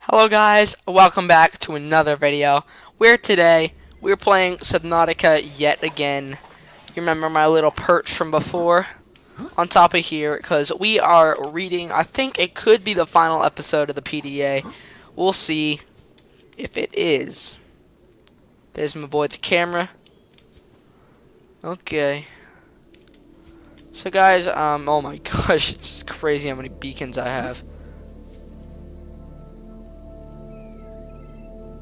Hello guys, welcome back to another video where today we're playing Subnautica yet again. You remember my little perch from before on top of here because we are reading, I think it could be the final episode of the PDA. We'll see if it is. There's my boy the camera. Okay. So guys, oh my gosh, it's crazy how many beacons I have.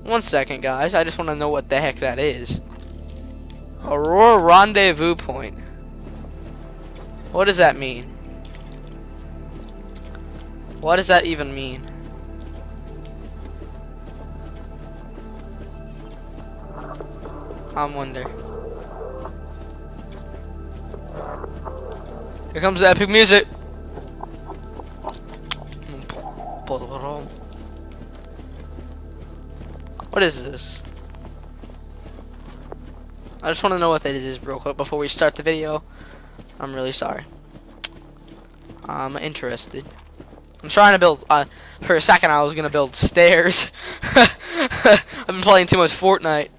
One second, guys. I just want to know what the heck that is. Aurora Rendezvous Point. What does that mean? What does that even mean? I wonder. Here comes the epic music. What is this? I just want to know what that is real quick before we start the video. I'm really sorry. I'm interested. I'm trying to build, for a second I was going to build stairs. I've been playing too much Fortnite.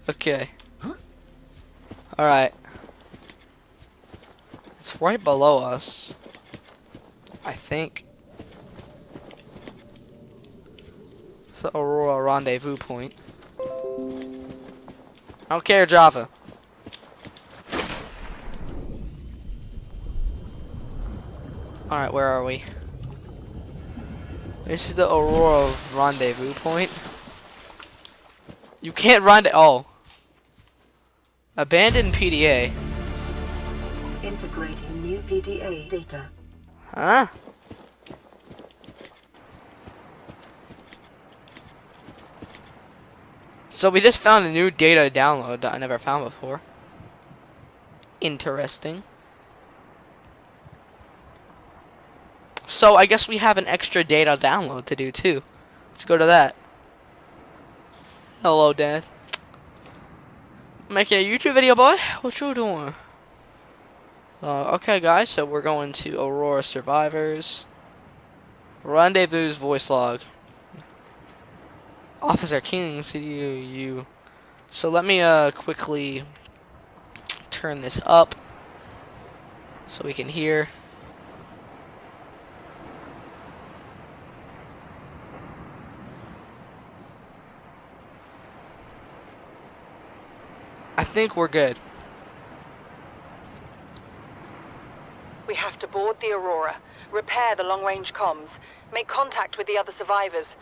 Okay. Alright. It's right below us. I think. The Aurora Rendezvous Point. I don't care, Java. Alright, where are we? This is the Aurora Rendezvous Point. You can't oh. Abandoned PDA. Integrating new PDA data. Huh? So we just found a new data download that I never found before. Interesting. So I guess we have an extra data download to do too. Let's go to that. Hello, Dad. Making a YouTube video, boy? What you doing? Okay, guys, so we're going to Aurora Survivors. Rendezvous voice log. Officer King, CDU. So let me quickly turn this up so we can hear. I think we're good. We have to board the Aurora, repair the long-range comms, make contact with the other survivors.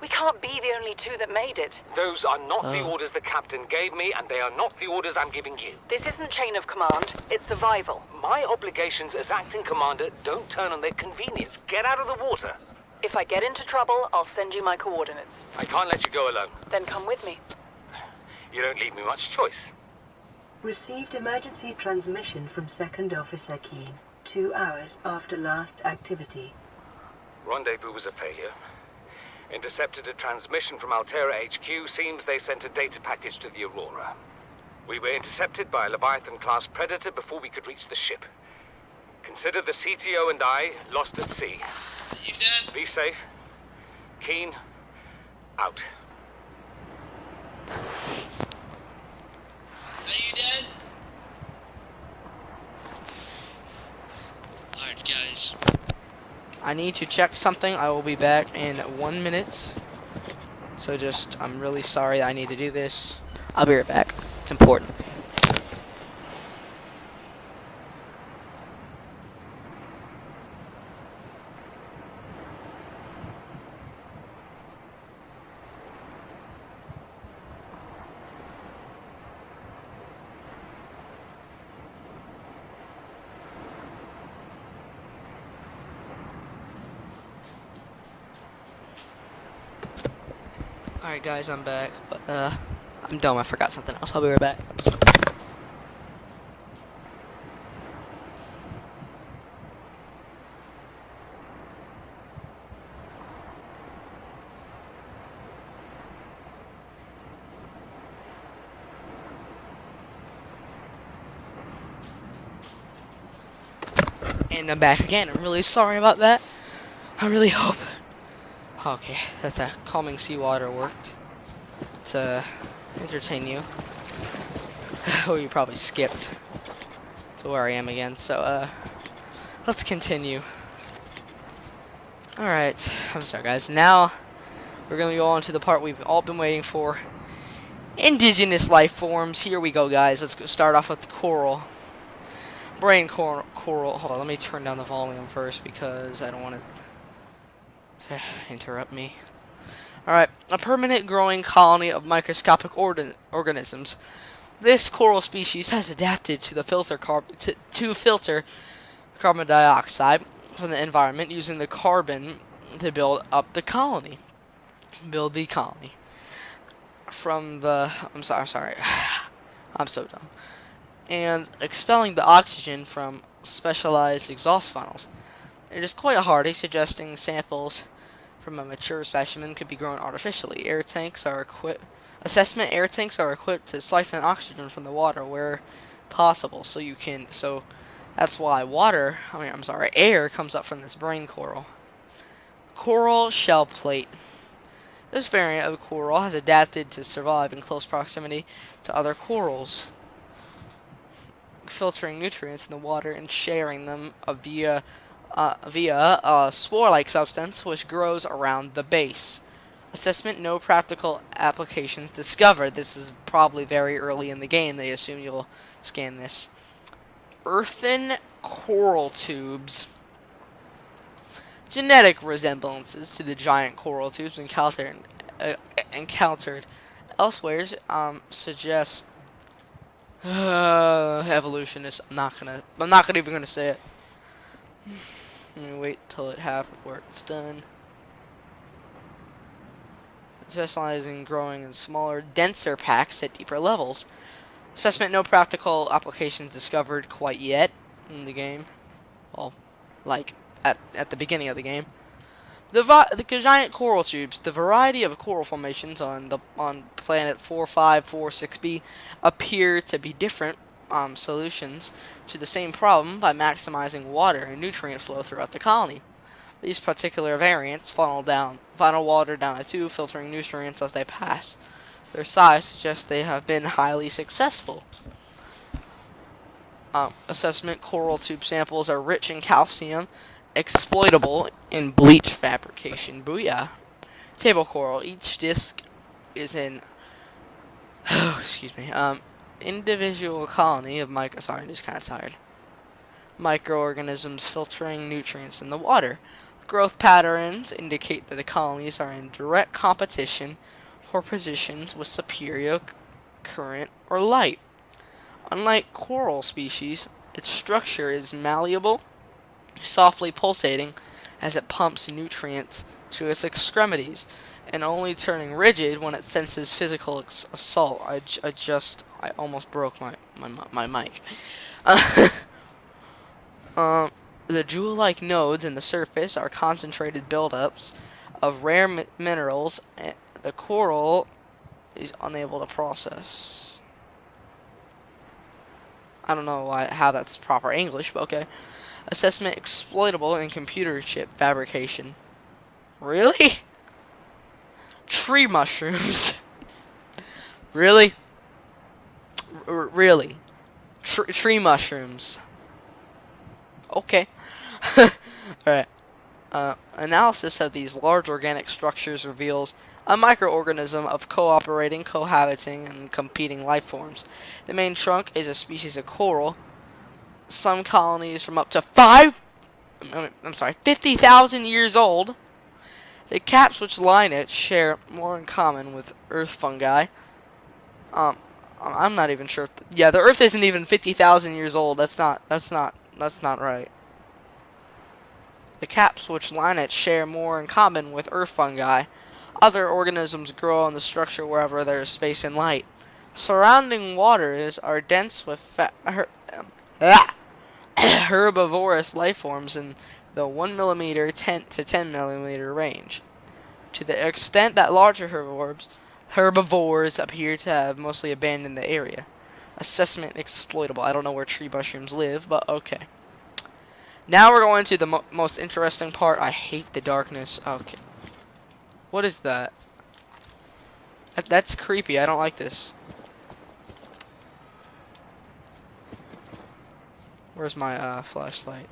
We can't be the only two that made it. Those are not the orders the captain gave me, and they are not the orders I'm giving you. This isn't chain of command, it's survival. My obligations as acting commander don't turn on their convenience. Get out of the water. If I get into trouble, I'll send you my coordinates. I can't let you go alone. Then come with me. You don't leave me much choice. Received emergency transmission from Second Officer Keen, 2 hours after last activity. Rendezvous was a failure. Intercepted a transmission from Altera HQ. Seems they sent a data package to the Aurora. We were intercepted by a Leviathan-class predator before we could reach the ship. Consider the CTO and I lost at sea. You dead? Be safe. Keen, out. Are you dead? Alright, guys. I need to check something. I will be back in 1 minute. So I'm really sorry I need to do this. I'll be right back. It's important. Alright guys, I'm back, but I'm dumb, I forgot something else. I'll be right back. And I'm back again. I'm really sorry about that. I really hope Okay, that calming seawater worked to entertain you. Oh, you probably skipped to where I am again. So, let's continue. Alright, I'm sorry guys. Now, we're going to go on to the part we've all been waiting for. Indigenous life forms. Here we go, guys. Let's start off with coral. Brain coral. Hold on, let me turn down the volume first because I don't want to interrupt me. Alright, a permanent growing colony of microscopic organisms. This coral species has adapted to filter carbon dioxide from the environment using the carbon to build up the colony. From the I'm sorry. I'm so dumb. And expelling the oxygen from specialized exhaust funnels. It is quite hardy, suggesting samples from a mature specimen could be grown artificially. Air tanks are equipped to siphon oxygen from the water where possible. So that's why air comes up from this brain coral. Coral shell plate. This variant of coral has adapted to survive in close proximity to other corals, filtering nutrients in the water and sharing them via a spore-like substance which grows around the base. Assessment: no practical applications discovered. This is probably very early in the game. They assume you'll scan this. Earthen coral tubes. Genetic resemblances to the giant coral tubes encountered elsewhere suggest evolutionists. I'm not even gonna say it. Let me wait till it happens where it's done. Specializing in growing in smaller, denser packs at deeper levels. Assessment: no practical applications discovered quite yet in the game. Well, like at the beginning of the game. The giant coral tubes. The variety of coral formations on planet 4546b appear to be different solutions to the same problem by maximizing water and nutrient flow throughout the colony. These particular variants funnel water down a tube, filtering nutrients as they pass. Their size suggests they have been highly successful. Assessment: coral tube samples are rich in calcium, exploitable in bleach fabrication. Booyah. Table coral. Each disc is an individual colony of I'm just kind of tired. Microorganisms filtering nutrients in the water. Growth patterns indicate that the colonies are in direct competition for positions with superior current or light. Unlike coral species, its structure is malleable, softly pulsating as it pumps nutrients to its extremities, and only turning rigid when it senses physical assault. I almost broke my mic. The jewel-like nodes in the surface are concentrated buildups of rare minerals the coral is unable to process. I don't know how that's proper English, but okay. Assessment: exploitable in computer chip fabrication. Really? Tree mushrooms. Really? Really? Tree mushrooms. Okay. Alright. Analysis of these large organic structures reveals a microorganism of cohabiting, and competing life forms. The main trunk is a species of coral. Some colonies from up to 50,000 years old. The caps which line it share more in common with earth fungi. I'm not even sure. Yeah, the Earth isn't even 50,000 years old. That's not right. The caps which line it share more in common with earth fungi. Other organisms grow in the structure wherever there is space and light. Surrounding waters are dense with herbivorous life forms in the 1 mm to 10 mm range. To the extent that larger herbivores appear to have mostly abandoned the area. Assessment: exploitable. I don't know where tree mushrooms live, but okay. Now we're going to the most interesting part. I hate the darkness. Okay. What is that? That's creepy. I don't like this. Where's my flashlight?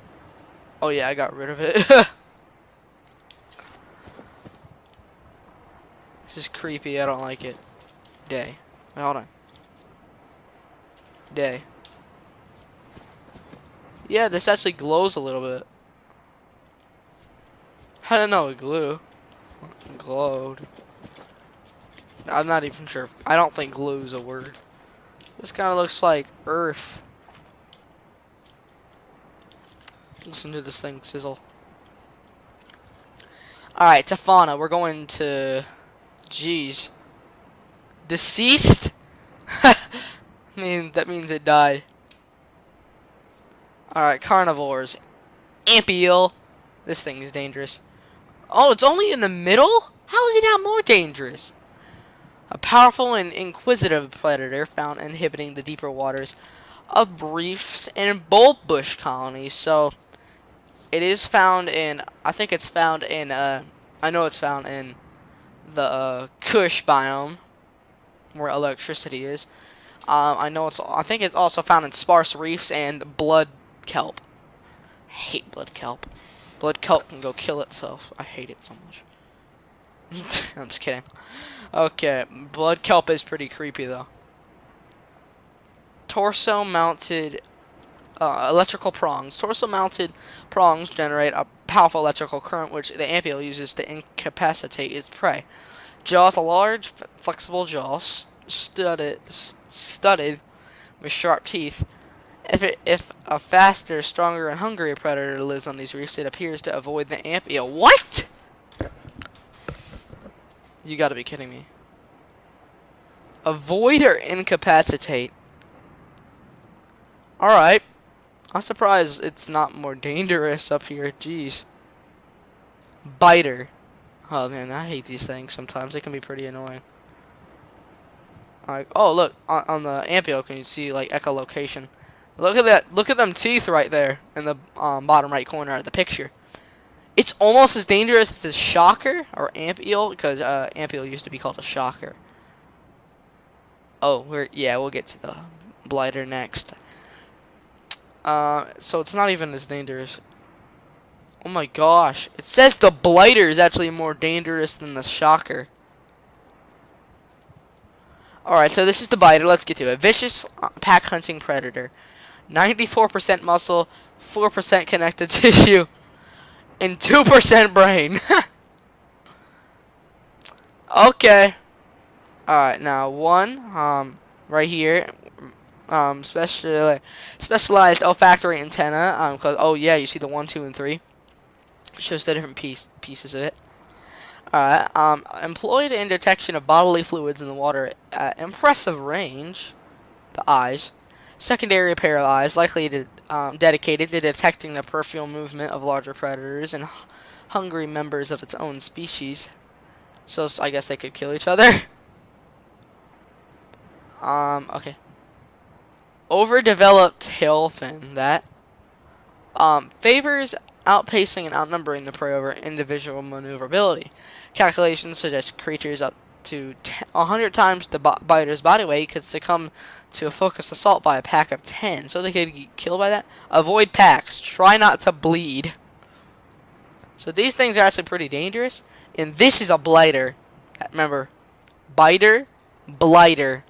Oh yeah, I got rid of it. This is creepy. I don't like it. Day. Wait, hold on. Day. Yeah, this actually glows a little bit. I don't know it glowed. I'm not even sure. I don't think glue is a word. This kind of looks like earth. Listen to this thing sizzle. Alright, to fauna. We're going to... Jeez. Deceased? I mean, that means it died. Alright, carnivores. Ampiel. This thing is dangerous. Oh, it's only in the middle? How is it not more dangerous? A powerful and inquisitive predator found inhibiting the deeper waters of reefs and bulb bush colonies. So, it is found in, I think it's found in, I know it's found in the Kush biome, where electricity is. I think it's also found in sparse reefs and blood kelp. I hate blood kelp. Blood kelp can go kill itself. I hate it so much. I'm just kidding. Okay, blood kelp is pretty creepy though. Torso-mounted electrical prongs. Torso-mounted prongs generate a powerful electrical current, which the ampiel uses to incapacitate its prey. Jaws are large, flexible jaws, studded with sharp teeth. If a faster, stronger, and hungrier predator lives on these reefs, it appears to avoid the ampiel. What? You gotta be kidding me. Avoid or incapacitate. Alright. I'm surprised it's not more dangerous up here. Jeez. Biter. Oh man, I hate these things sometimes. They can be pretty annoying. Alright. Oh, look. On the ampiel, can you see, like, echolocation? Look at that. Look at them teeth right there in the bottom right corner of the picture. It's almost as dangerous as the shocker or ampiel, because ampiel used to be called a shocker. Oh, we'll get to the blighter next. So it's not even as dangerous. Oh my gosh. It says the blighter is actually more dangerous than the shocker. Alright, so this is the biter. Let's get to it. Vicious pack hunting predator. 94% muscle, 4% connective tissue, and 2% brain. Okay. Alright, now one, right here, specialized olfactory antenna, cause, oh yeah, you see the 1, 2, and 3. Shows the different pieces of it. Alright, employed in detection of bodily fluids in the water at impressive range, the eyes. Secondary pair of eyes, likely dedicated to detecting the peripheral movement of larger predators and hungry members of its own species. So I guess they could kill each other. Okay. Overdeveloped tail fin. That favors outpacing and outnumbering the prey over individual maneuverability. Calculations suggest creatures up to 100 times the biter's body weight could succumb to a focused assault by a pack of 10. So they could get killed by that. Avoid packs. Try not to bleed. So these things are actually pretty dangerous. And this is a blighter. Remember, biter, blighter.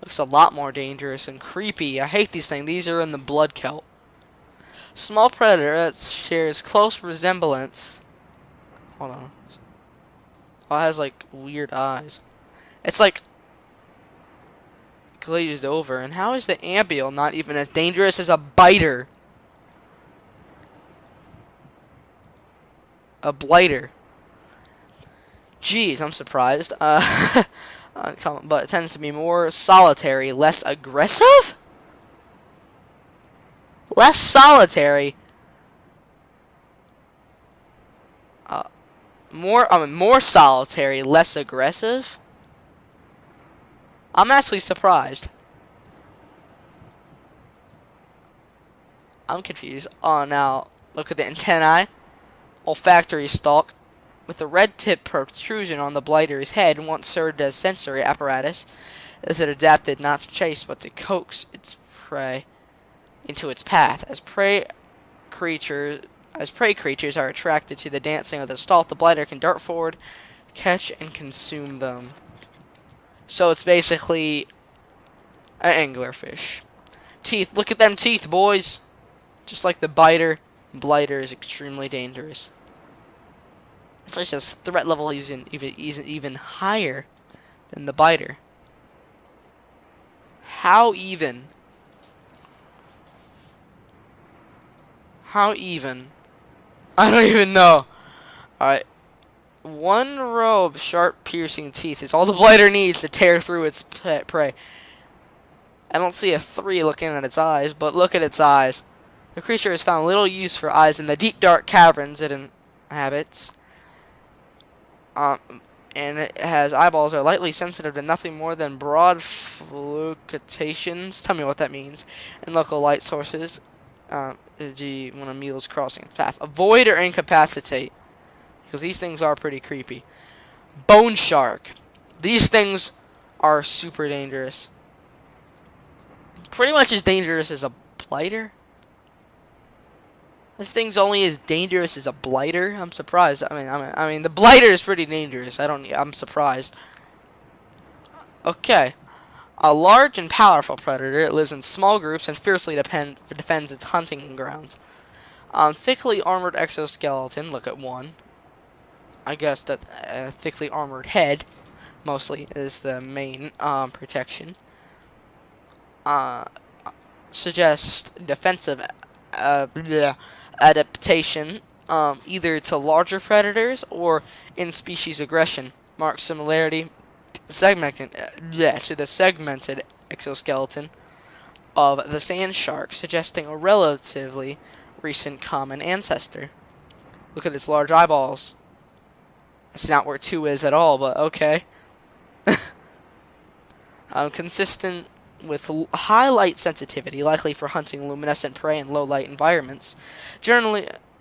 Looks a lot more dangerous and creepy. I hate these things. These are in the blood kelp. Small predator that shares close resemblance. Hold on. Oh, it has like weird eyes. It's like glazed over. And how is the ampiel not even as dangerous as a biter? A blighter. Jeez, I'm surprised. But it tends to be more solitary, less aggressive? Less solitary. More solitary, less aggressive. I'm actually surprised. I'm confused. Oh, now look at the antennae. Olfactory stalk with a red tip protrusion on the blighter's head once served as sensory apparatus, as it adapted not to chase but to coax its prey into its path. As prey creatures are attracted to the dancing of the stalk, the blighter can dart forward, catch, and consume them. So it's basically an anglerfish. Teeth. Look at them teeth, boys. Just like the blighter is extremely dangerous. It's like its threat level is even higher than the biter. How even? How even? I don't even know. Alright. 1 row of sharp piercing teeth is all the blighter needs to tear through its prey. I don't see a 3 looking at its eyes, but look at its eyes. The creature has found little use for eyes in the deep dark caverns it inhabits. And it has eyeballs that are lightly sensitive to nothing more than broad fluctuations. Tell me what that means. And local light sources. E.g. when a meal is crossing its path. Avoid or incapacitate. Because these things are pretty creepy. Bone shark. These things are super dangerous. Pretty much as dangerous as a blighter. This thing's only as dangerous as a blighter. I'm surprised. I mean, the blighter is pretty dangerous. I'm surprised. Okay. A large and powerful predator. It lives in small groups and fiercely defends its hunting grounds. Thickly armored exoskeleton. Look at one. I guess that thickly armored head, mostly, is the main protection. Suggests defensive adaptation, either to larger predators or in species aggression. Marked similarity to the segmented exoskeleton of the sand shark, suggesting a relatively recent common ancestor. Look at its large eyeballs. That's not where 2 is at all, but okay. Consistent with high light sensitivity, likely for hunting luminescent prey in low light environments.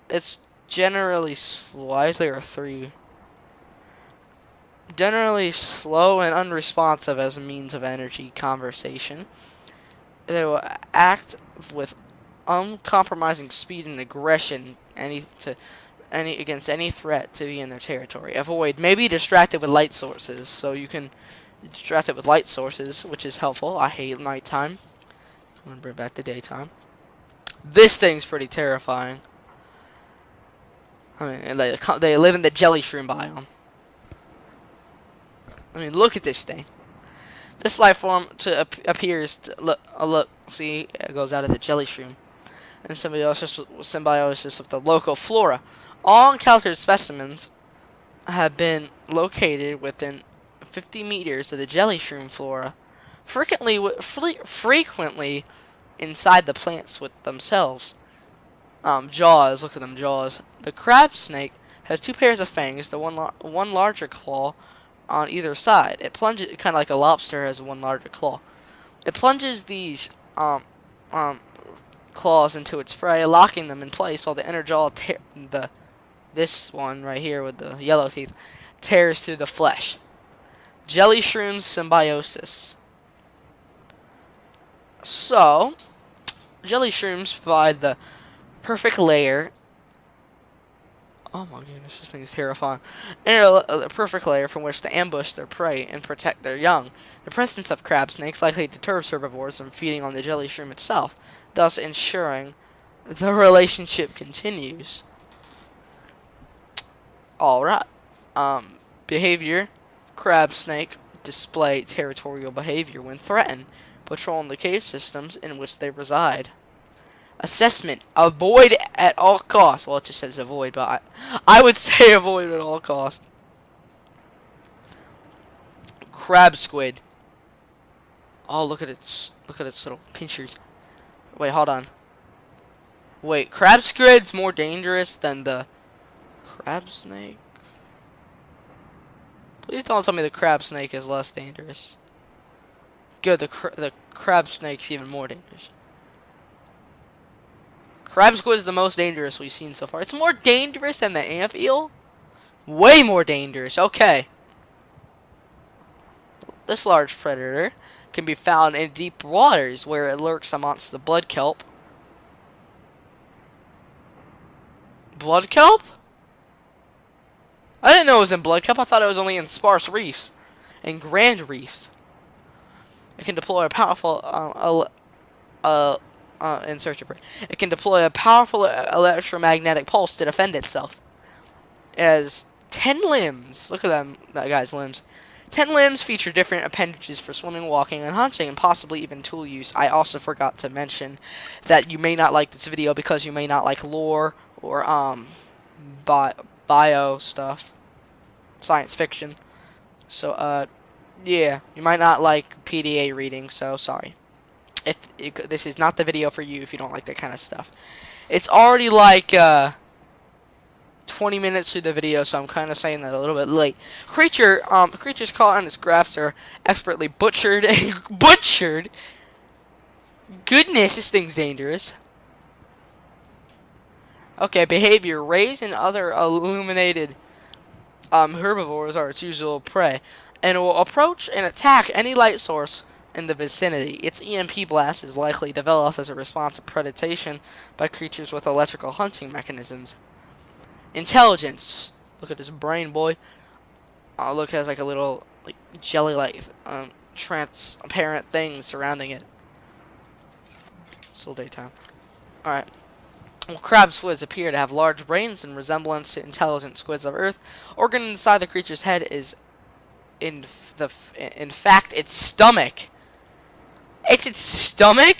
It's generally slow. There are 3. Generally slow and unresponsive as a means of energy conversation. They will act with uncompromising speed and aggression against any threat to be in their territory. Avoid. Maybe distracted with light sources. So you can distract it with light sources, which is helpful. I hate nighttime. I'm gonna bring back the daytime. This thing's pretty terrifying. I mean, they live in the jelly shroom biome. I mean, look at this thing. This life form appears to look. See, it goes out of the jelly shroom, and symbiosis with the local flora. All encountered specimens have been located within 50 meters of the jelly shroom flora, frequently inside the plants with themselves. Jaws. Look at them jaws. The crab snake has 2 pairs of fangs. The one larger claw on either side. It plunges, kind of like a lobster has one larger claw. It plunges these claws into its prey, locking them in place, while the inner jaw, this one right here with the yellow teeth, tears through the flesh. Jelly shroom symbiosis. So, jelly shrooms provide the perfect layer. Oh my goodness, this thing is terrifying. A perfect layer from which to ambush their prey and protect their young. The presence of crab snakes likely deters herbivores from feeding on the jelly shroom itself, thus ensuring the relationship continues. Alright. Behavior. Crab snake display territorial behavior when threatened, patrolling the cave systems in which they reside. Assessment. Avoid at all costs. Well, it just says avoid, but I would say avoid at all costs. Crab squid. Oh, look at its little pinchers. Wait, hold on. Wait, crab squid's more dangerous than the crab snake? Please don't tell me the crab snake is less dangerous. Good, the crab snake's even more dangerous. Crab squid is the most dangerous we've seen so far. It's more dangerous than the ant eel? Way more dangerous. Okay. This large predator can be found in deep waters where it lurks amongst the blood kelp. Blood kelp? I didn't know it was in blood kelp. I thought it was only in sparse reefs and grand reefs. It can deploy a powerful It can deploy a powerful electromagnetic pulse to defend itself. It has 10 limbs. Look at that guy's limbs. 10 limbs feature different appendages for swimming, walking, and hunting, and possibly even tool use. I also forgot to mention that you may not like this video because you may not like lore or bio stuff, science fiction. So yeah, you might not like PDA reading. So sorry. This is not the video for you if you don't like that kind of stuff. It's already like 20 minutes through the video, so I'm kind of saying that a little bit late. Creatures caught on its grafts are expertly butchered and butchered. Goodness, this thing's dangerous. Okay, behavior. Rays and other illuminated herbivores are its usual prey, and it will approach and attack any light source in the vicinity. Its EMP blast is likely developed as a response to predation by creatures with electrical hunting mechanisms. Intelligence. Look at this brain, boy. Look, it has like a little like jelly-like transparent thing surrounding it. Still daytime. Alright. Well, crab squids appear to have large brains in resemblance to intelligent squids of Earth. Organ inside the creature's head is in fact its stomach. It's its stomach?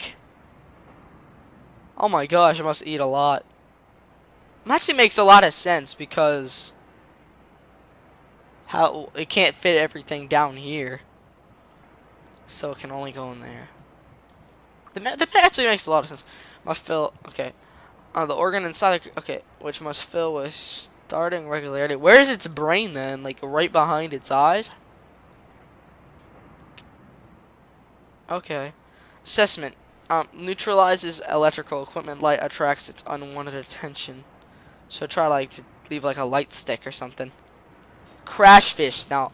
Oh my gosh, it must eat a lot. It actually makes a lot of sense because how it can't fit everything down here, so it can only go in there. That actually makes a lot of sense. Must fill. Okay, the organ inside. Okay, which must fill with starting regularity. Where is its brain then? Like right behind its eyes. Okay. Assessment. Neutralizes electrical equipment. Light attracts its unwanted attention. So try like to leave like a light stick or something. Crash fish. Now,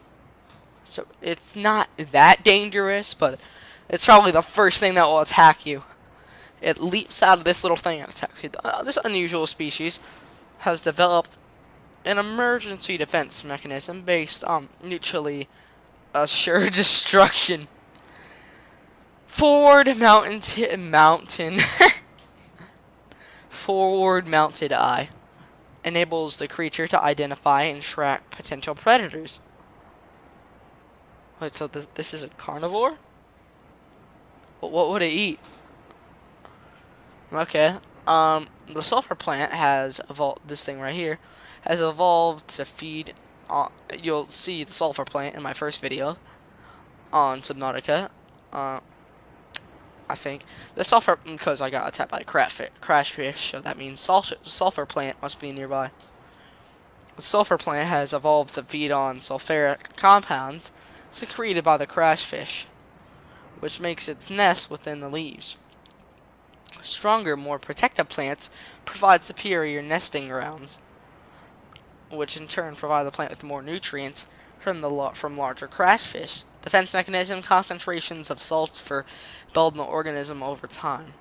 so it's not that dangerous, but it's probably the first thing that will attack you. It leaps out of this little thing and attacks you. This unusual species has developed an emergency defense mechanism based on mutually assured destruction. Forward mounted eye enables the creature to identify and track potential predators. Wait, so this is a carnivore? What would it eat? Okay. The sulfur plant has evolved. This thing right here has evolved to feed. You'll see the sulfur plant in my first video on Subnautica. I think the sulfur, because I got attacked by a crash fish, so that means sulfur plant must be nearby. The sulfur plant has evolved to feed on sulfuric compounds secreted by the crash fish, which makes its nest within the leaves. Stronger, more protective plants provide superior nesting grounds, which in turn provide the plant with more nutrients from larger crash fish. Defense mechanism: concentrations of sulfur build in the organism over time.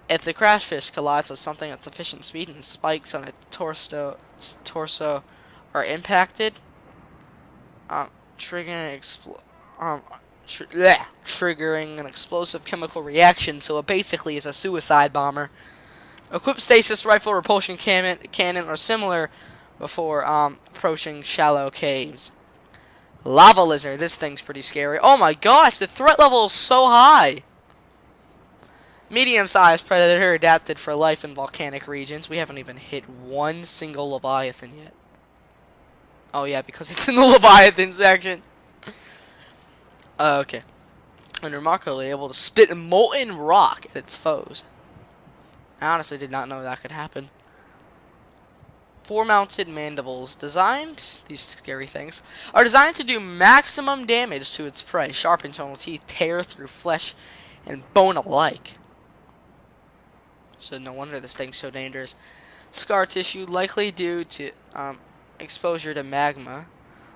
If the crash fish collides with something at sufficient speed and spikes on its torso are impacted, triggering an explosive chemical reaction. So it basically is a suicide bomber. Equipped stasis rifle, repulsion cannon or similar before approaching shallow caves. Lava lizard. This thing's pretty scary. Oh my gosh, the threat level is so high. Medium-sized predator adapted for life in volcanic regions. We haven't even hit one single leviathan yet. Oh yeah, because it's in the leviathan section. Okay. And remarkably able to spit molten rock at its foes. I honestly did not know that could happen. Four-mounted mandibles these scary things, are designed to do maximum damage to its prey. Sharp internal teeth tear through flesh and bone alike. So no wonder this thing's so dangerous. Scar tissue likely due to exposure to magma.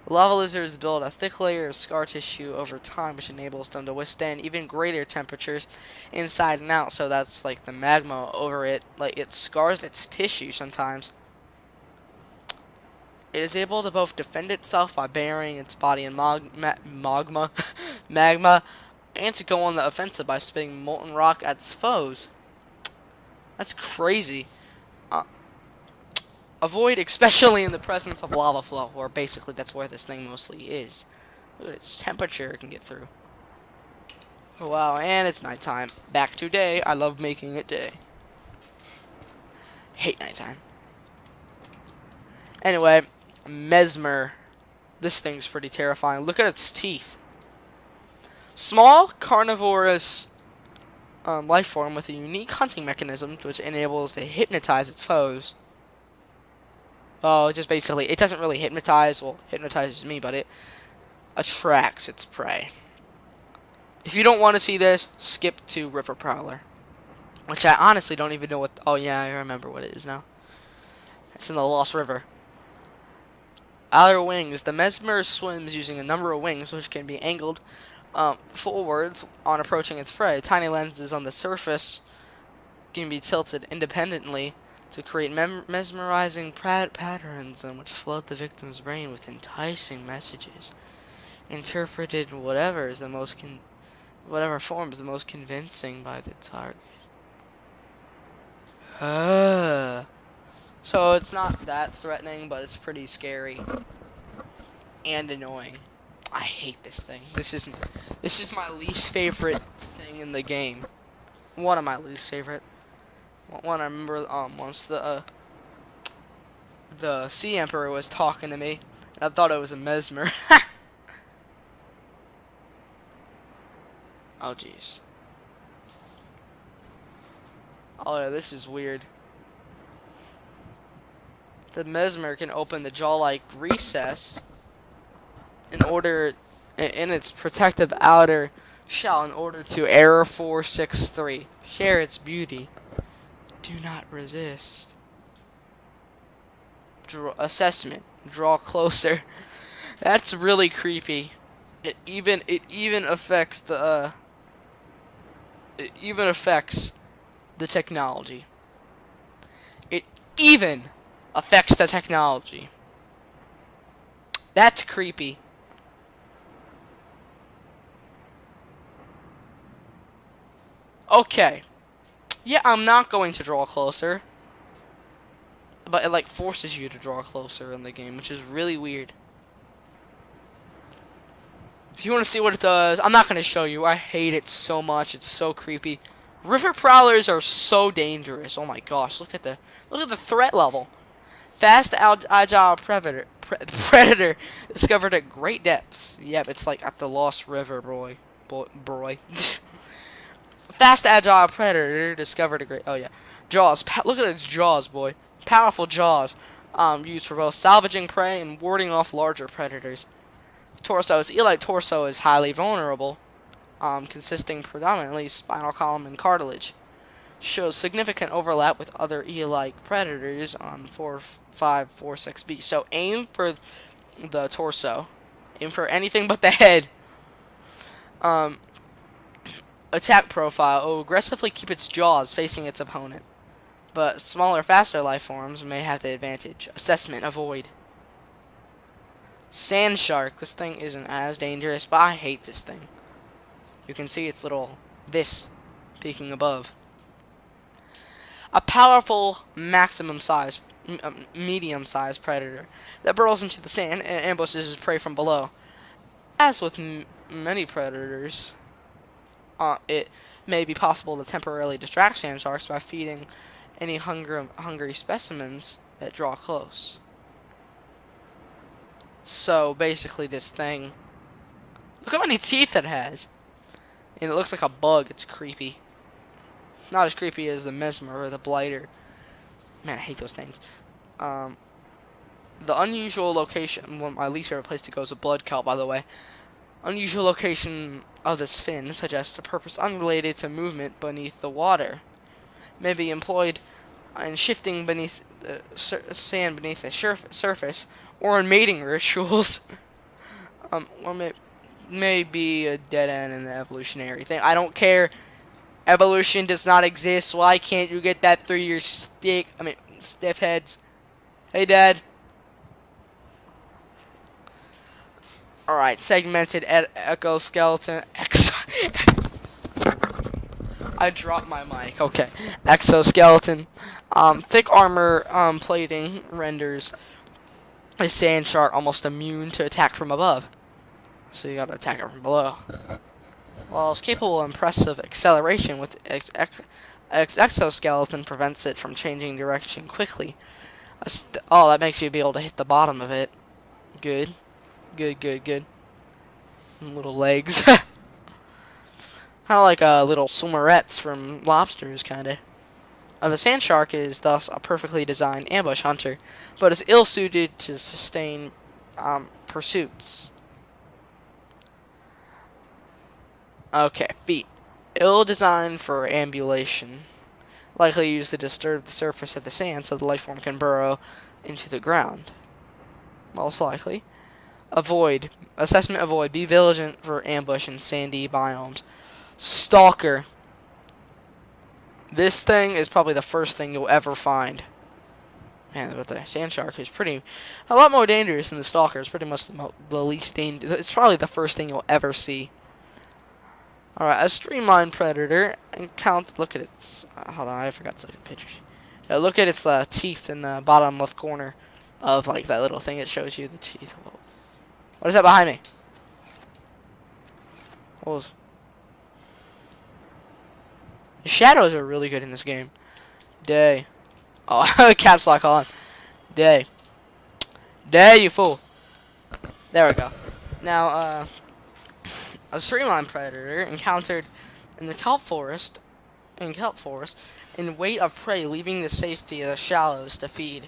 Lava lizards build a thick layer of scar tissue over time, which enables them to withstand even greater temperatures inside and out. So that's like the magma over it, like it scars its tissue sometimes. It is able to both defend itself by burying its body in magma, and to go on the offensive by spitting molten rock at its foes. That's crazy. Avoid, especially in the presence of lava flow, or basically that's where this thing mostly is. Look at its temperature it can get through. Oh, wow, and it's nighttime. Back to day. I love making it day. Hate nighttime. Anyway, Mesmer. This thing's pretty terrifying. Look at its teeth. Small, carnivorous life form with a unique hunting mechanism which enables to hypnotize its foes. Oh, just basically, it doesn't really hypnotize. Well, hypnotizes me, but it attracts its prey. If you don't want to see this, skip to River Prowler. Which I honestly don't even know what... Oh, yeah, I remember what it is now. It's in the Lost River. Outer wings. The Mesmer swims using a number of wings, which can be angled forwards on approaching its prey. Tiny lenses on the surface can be tilted independently to create mesmerizing patterns in which flood the victim's brain with enticing messages, interpreted whatever form is the most convincing by the target. So it's not that threatening, but it's pretty scary and annoying. I hate this thing. This is my least favorite thing in the game. One of my least favorite. One I remember once the Sea Emperor was talking to me, and I thought it was a mesmer. Oh jeez. Oh yeah, this is weird. The mesmer can open the jaw-like recess in its protective outer shell in order to error 463 share its beauty. Do not resist. Assessment. Draw closer. That's really creepy. It even affects the technology. It even affects the technology. That's creepy. Okay. Yeah, I'm not going to draw closer. But it like forces you to draw closer in the game, which is really weird. If you want to see what it does, I'm not going to show you. I hate it so much. It's so creepy. River prowlers are so dangerous. Oh my gosh, look at the threat level. Fast, agile predator discovered at great depths. Yep, it's like at the Lost River, boy. Fast, agile predator discovered a great... Oh, yeah. Jaws. Look at its jaws, boy. Powerful jaws. Used for both salvaging prey and warding off larger predators. Torso. Its eel-like torso is highly vulnerable. Consisting predominantly spinal column and cartilage. Shows significant overlap with other eel-like predators on 4546B. So aim for the torso. Aim for anything but the head. Attack profile will aggressively keep its jaws facing its opponent, but smaller, faster life forms may have the advantage. Assessment. Avoid. Sand shark. This thing isn't as dangerous, but I hate this thing. You can see its little peeking above. A powerful medium-sized predator that burrows into the sand and ambushes its prey from below. As with many predators, it may be possible to temporarily distract sand sharks by feeding any hungry specimens that draw close. So basically this thing, look how many teeth it has. And it looks like a bug. It's creepy. Not as creepy as the mesmer or the blighter. Man, I hate those things. The unusual location, well, my least favorite place to go is a blood kelp, by the way. Unusual location of this fin suggests a purpose unrelated to movement beneath the water. May be employed in shifting beneath the sand beneath the surface, or in mating rituals, or may be a dead end in the evolutionary thing. I don't care. Evolution does not exist. Why can't you get that through your stiff heads? Hey, Dad. Alright, segmented exoskeleton. I dropped my mic. Okay. Exoskeleton. Thick armor plating renders a sand shark almost immune to attack from above. So you gotta attack it from below. While it's capable of impressive acceleration with exoskeleton prevents it from changing direction quickly. Oh, that makes you be able to hit the bottom of it. Good. Good. Little legs. Kind of like little swimmerettes from lobsters, kind of. The sand shark is thus a perfectly designed ambush hunter, but is ill-suited to sustain pursuits. Okay, feet. Ill-designed for ambulation. Likely used to disturb the surface of the sand so the lifeform can burrow into the ground. Most likely. Avoid. Assessment avoid. Be vigilant for ambush in sandy biomes. Stalker. This thing is probably the first thing you'll ever find. Man, but the sand shark is a lot more dangerous than the stalker. It's pretty much the least dangerous. It's probably the first thing you'll ever see. Alright, a streamlined predator. And look at its. Hold on, I forgot to look at pictures. Look at its teeth in the bottom left corner of like that little thing. It shows you the teeth. Whoa. What is that behind me? What was? The shadows are really good in this game. Day. Oh, caps lock on. Day. Day, you fool. There we go. Now, a streamline predator encountered in the kelp forest, in weight of prey, leaving the safety of the shallows to feed.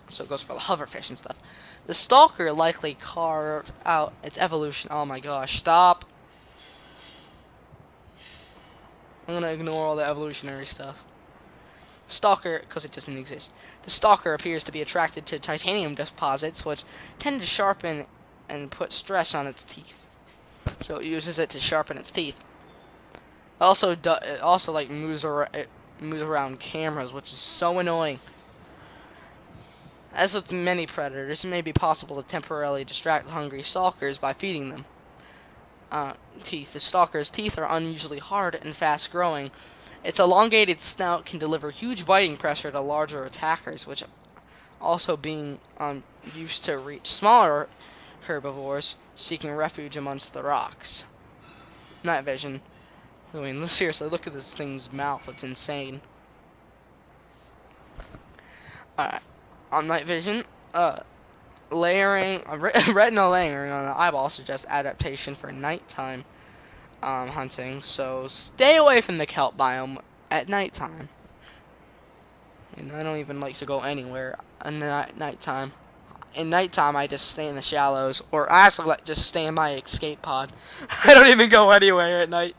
So it goes for the hoverfish and stuff. The stalker likely carved out its evolution. Oh my gosh, stop. I'm gonna ignore all the evolutionary stuff. Stalker, because it doesn't exist. The stalker appears to be attracted to titanium deposits, which tend to sharpen and put stress on its teeth. So it uses it to sharpen its teeth. It also like moves around cameras, which is so annoying. As with many predators, it may be possible to temporarily distract hungry stalkers by feeding them. Teeth. The stalker's teeth are unusually hard and fast-growing. Its elongated snout can deliver huge biting pressure to larger attackers, which also being used to reach smaller herbivores seeking refuge amongst the rocks. Night vision. I mean, seriously, look at this thing's mouth. It's insane. Alright. On night vision, retinal layering on the eyeball suggests adaptation for nighttime hunting, so stay away from the kelp biome at nighttime. And I don't even like to go anywhere at nighttime. In nighttime, I just stay in the shallows, or I actually just stay in my escape pod. I don't even go anywhere at night.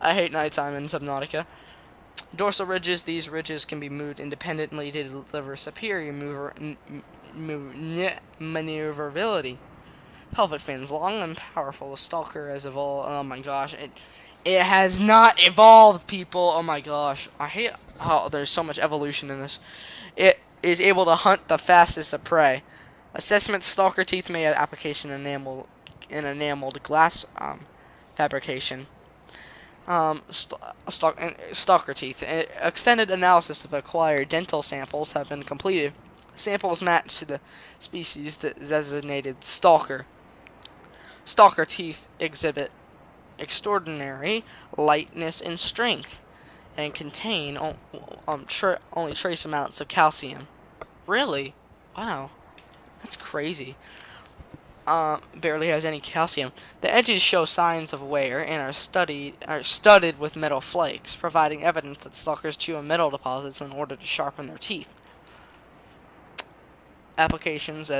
I hate nighttime in Subnautica. Dorsal ridges. These ridges can be moved independently to deliver superior maneuverability. Pelvic fins, long and powerful. The stalker has evolved. Oh my gosh, it has not evolved, people. Oh my gosh, I hate how there's so much evolution in this. It is able to hunt the fastest of prey. Assessment: stalker teeth may have application in enameled glass fabrication. Stalker teeth. Extended analysis of acquired dental samples have been completed. Samples match to the species designated stalker. Stalker teeth exhibit extraordinary lightness and strength, and contain only trace amounts of calcium. Really? Wow, that's crazy. Barely has any calcium. The edges show signs of wear and are studded with metal flakes, providing evidence that stalkers chew on metal deposits in order to sharpen their teeth. Assessment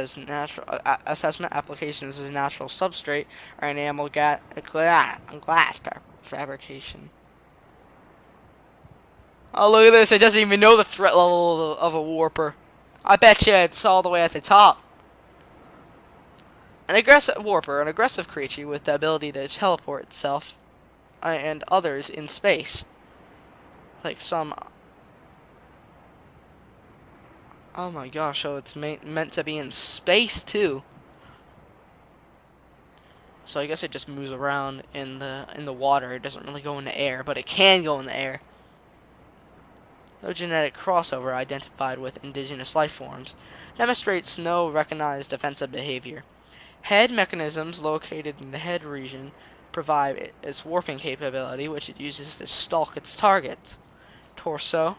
applications as natural substrate or enamel glass fabrication. Oh, look at this. It doesn't even know the threat level of a warper. I bet you it's all the way at the top. An aggressive warper, an aggressive creature with the ability to teleport itself and others in space. Like some... Oh my gosh, so it's meant to be in space too. So I guess it just moves around in the water. It doesn't really go in the air, but it can go in the air. No genetic crossover identified with indigenous life forms. Demonstrates no recognized defensive behavior. Head mechanisms located in the head region provide its warping capability, which it uses to stalk its targets. Torso.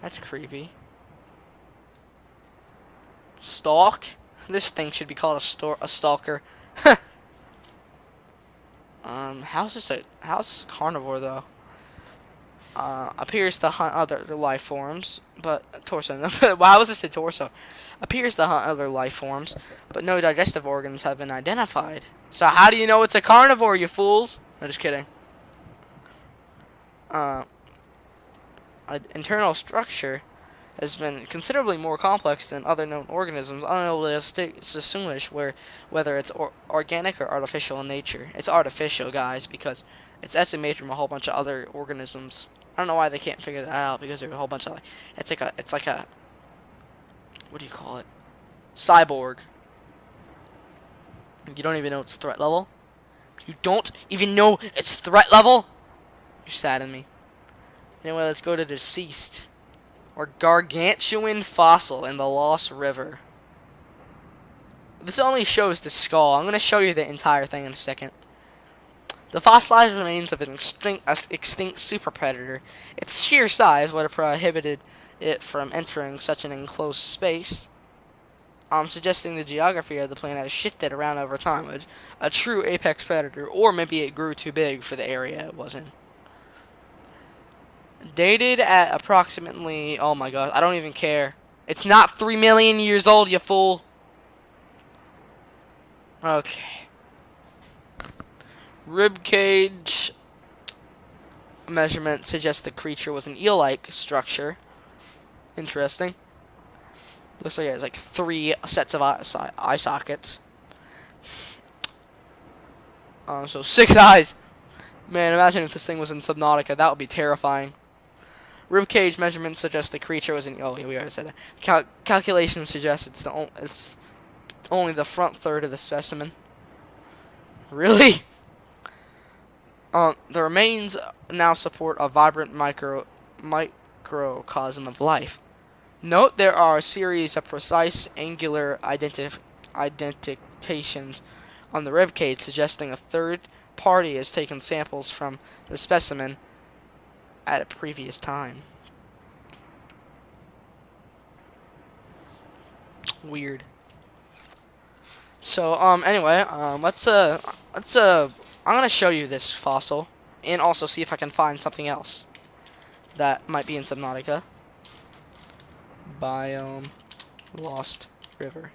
That's creepy. Stalk? This thing should be called a stalker. How's this a carnivore though? Appears to hunt other life forms, but torso. Why was this a torso? Appears to hunt other life forms, but no digestive organs have been identified. So how do you know it's a carnivore, you fools? I'm just kidding. Internal structure has been considerably more complex than other known organisms, unable to distinguish whether it's organic or artificial in nature. It's artificial, guys, because it's estimated from a whole bunch of other organisms. I don't know why they can't figure that out, because there's a whole bunch of, like, it's like a, what do you call it? Cyborg. You don't even know its threat level? You don't even know its threat level? You sadden me. Anyway, let's go to deceased. Or gargantuan fossil in the Lost River. This only shows the skull. I'm going to show you the entire thing in a second. The fossilized remains of an extinct super predator. Its sheer size would have prohibited it from entering such an enclosed space. Suggesting the geography of the planet has shifted around over time. A true apex predator, or maybe it grew too big for the area it was in. Dated at approximately, oh my god, I don't even care. It's not 3 million years old, you fool. Okay. Rib cage measurement suggests the creature was an eel-like structure. Interesting. Looks like it has like 3 sets of eye sockets. So 6 eyes. Man, imagine if this thing was in Subnautica. That would be terrifying. Ribcage measurements suggest the creature was in... Oh, yeah, we already said that. Calculations suggest it's only the front third of the specimen. Really? The remains now support a vibrant microcosm of life. Note there are a series of precise angular identifications on the ribcage, suggesting a third party has taken samples from the specimen at a previous time. Weird. So anyway, I'm gonna show you this fossil and also see if I can find something else that might be in Subnautica. Biome Lost River.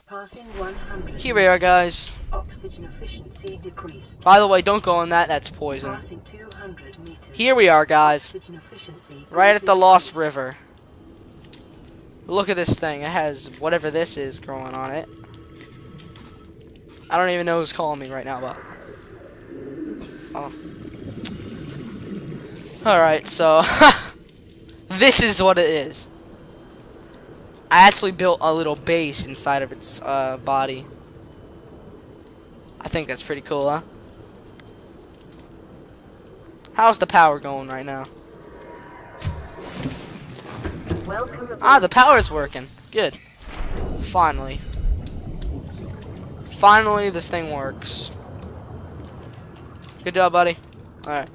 Passing 100. Here we are, guys. Oxygen efficiency decreased. By the way, don't go in that. That's poison. Passing 200 meters. Here we are, guys. Oxygen efficiency Right at the Lost decreased. River. Look at this thing. It has whatever this is growing on it. I don't even know who's calling me right now, but... Oh. Alright, so... this is what it is. I actually built a little base inside of its body. I think that's pretty cool, huh? How's the power going right now? Welcome Ah, the power's working. Good. Finally. Finally, this thing works. Good job, buddy. Alright.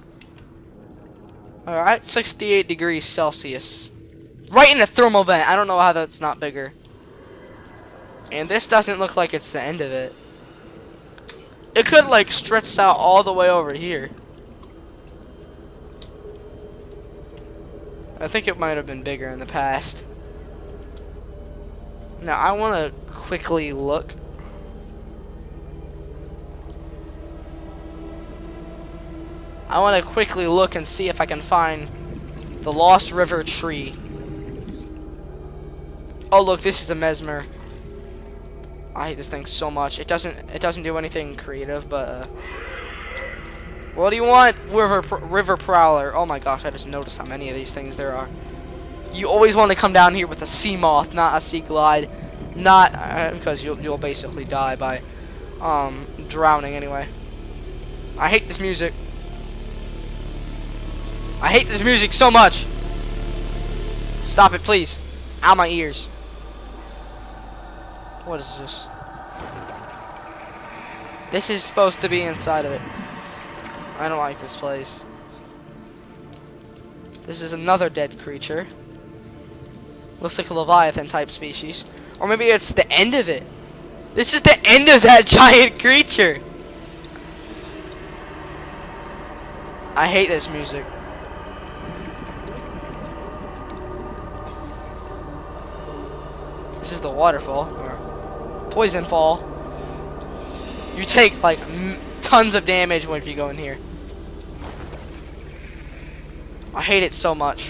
Alright, 68 degrees Celsius. Right in the thermal vent. I don't know how that's not bigger. And this doesn't look like it's the end of it. It could, like, stretched out all the way over here. I think it might have been bigger in the past. Now, I want to quickly look. I want to quickly look and see if I can find The Lost River Tree. Oh look, this is a mesmer. I hate this thing so much. It doesn't do anything creative, but what do you want, river prowler? Oh my gosh, I just noticed how many of these things there are. You always want to come down here with a sea moth, not a sea glide, not because you'll basically die by drowning anyway. I hate this music. I hate this music so much. Stop it, please. Ow, my ears. What is this? This is supposed to be inside of it. I don't like this place. This is another dead creature. Looks like a Leviathan type species. Or maybe it's the end of it. This is the end of that giant creature. I hate this music. This is the waterfall, or poison fall. You take like tons of damage when you go in here. I hate it so much.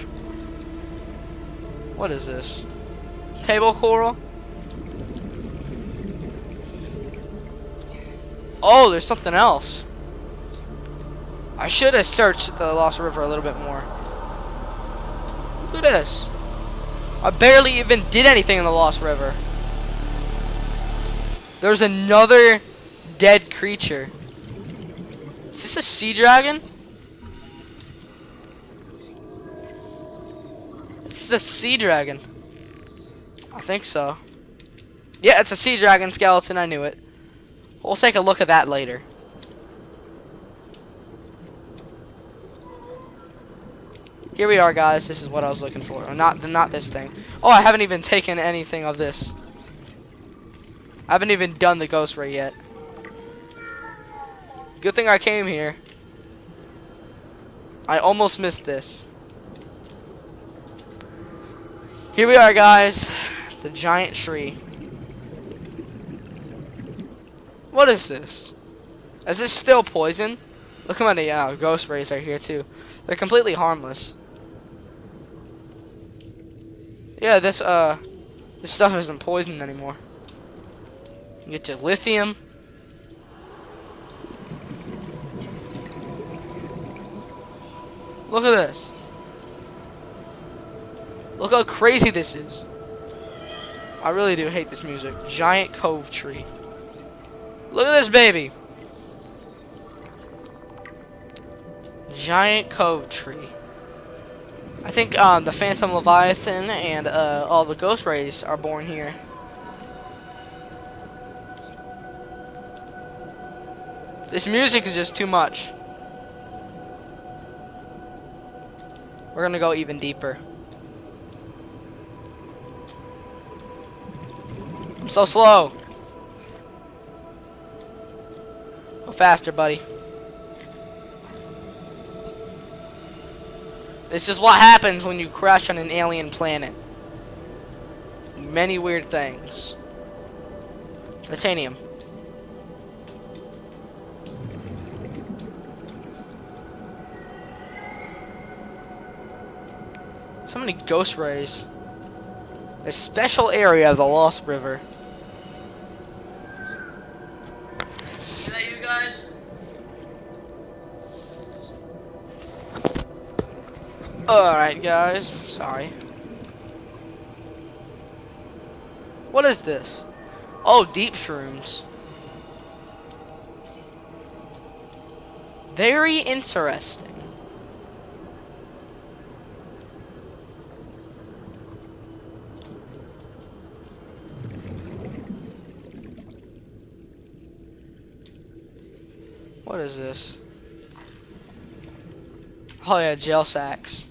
What is this? Table coral? Oh, there's something else. I should have searched the Lost River a little bit more. Look at this. I barely even did anything in the Lost River. There's another dead creature. Is this a sea dragon? It's the sea dragon. I think so. Yeah, it's a sea dragon skeleton. I knew it. We'll take a look at that later. Here we are, guys. This is what I was looking for. Oh, not this thing. Oh, I haven't even taken anything of this. I haven't even done the ghost ray yet. Good thing I came here. I almost missed this. Here we are, guys. It's a giant tree. What is this? Is this still poison? Look how many ghost rays are here too. They're completely harmless. Yeah, this stuff isn't poisoned anymore. You get your lithium. Look at this. Look how crazy this is. I really do hate this music. Giant cove tree. Look at this baby. Giant cove tree. I think the Phantom Leviathan and all the ghost rays are born here. This music is just too much. We're gonna go even deeper. I'm so slow. Go faster, buddy. This is what happens when you crash on an alien planet. Many weird things. Titanium. So many ghost rays. A special area of the Lost River. Is that you guys? Alright, guys. Sorry. What is this? Oh, deep shrooms. Very interesting. What is this? Oh yeah, gel sacks.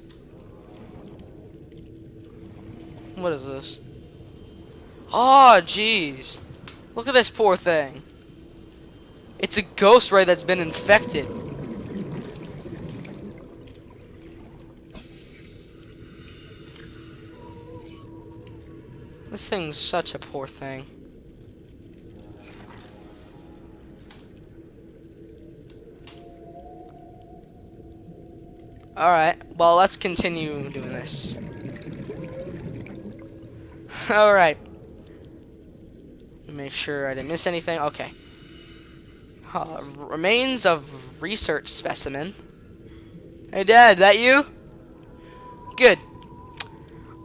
What is this? Oh, jeez. Look at this poor thing. It's a ghost ray that's been infected. This thing's such a poor thing. Alright, well, let's continue doing this. Alright. Make sure I didn't miss anything. Okay. Remains of research specimen. Hey, Dad, that you? Good.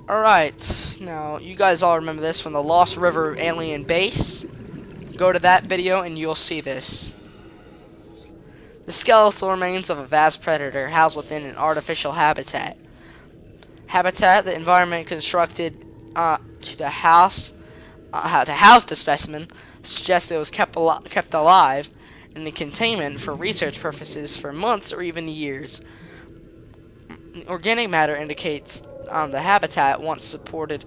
Alright. Now, you guys all remember this from the Lost River alien base. Go to that video and you'll see this. The skeletal remains of a vast predator housed within an artificial habitat. The environment constructed to house the specimen suggests it was kept alive in the containment for research purposes for months or even years. Organic matter indicates the habitat once supported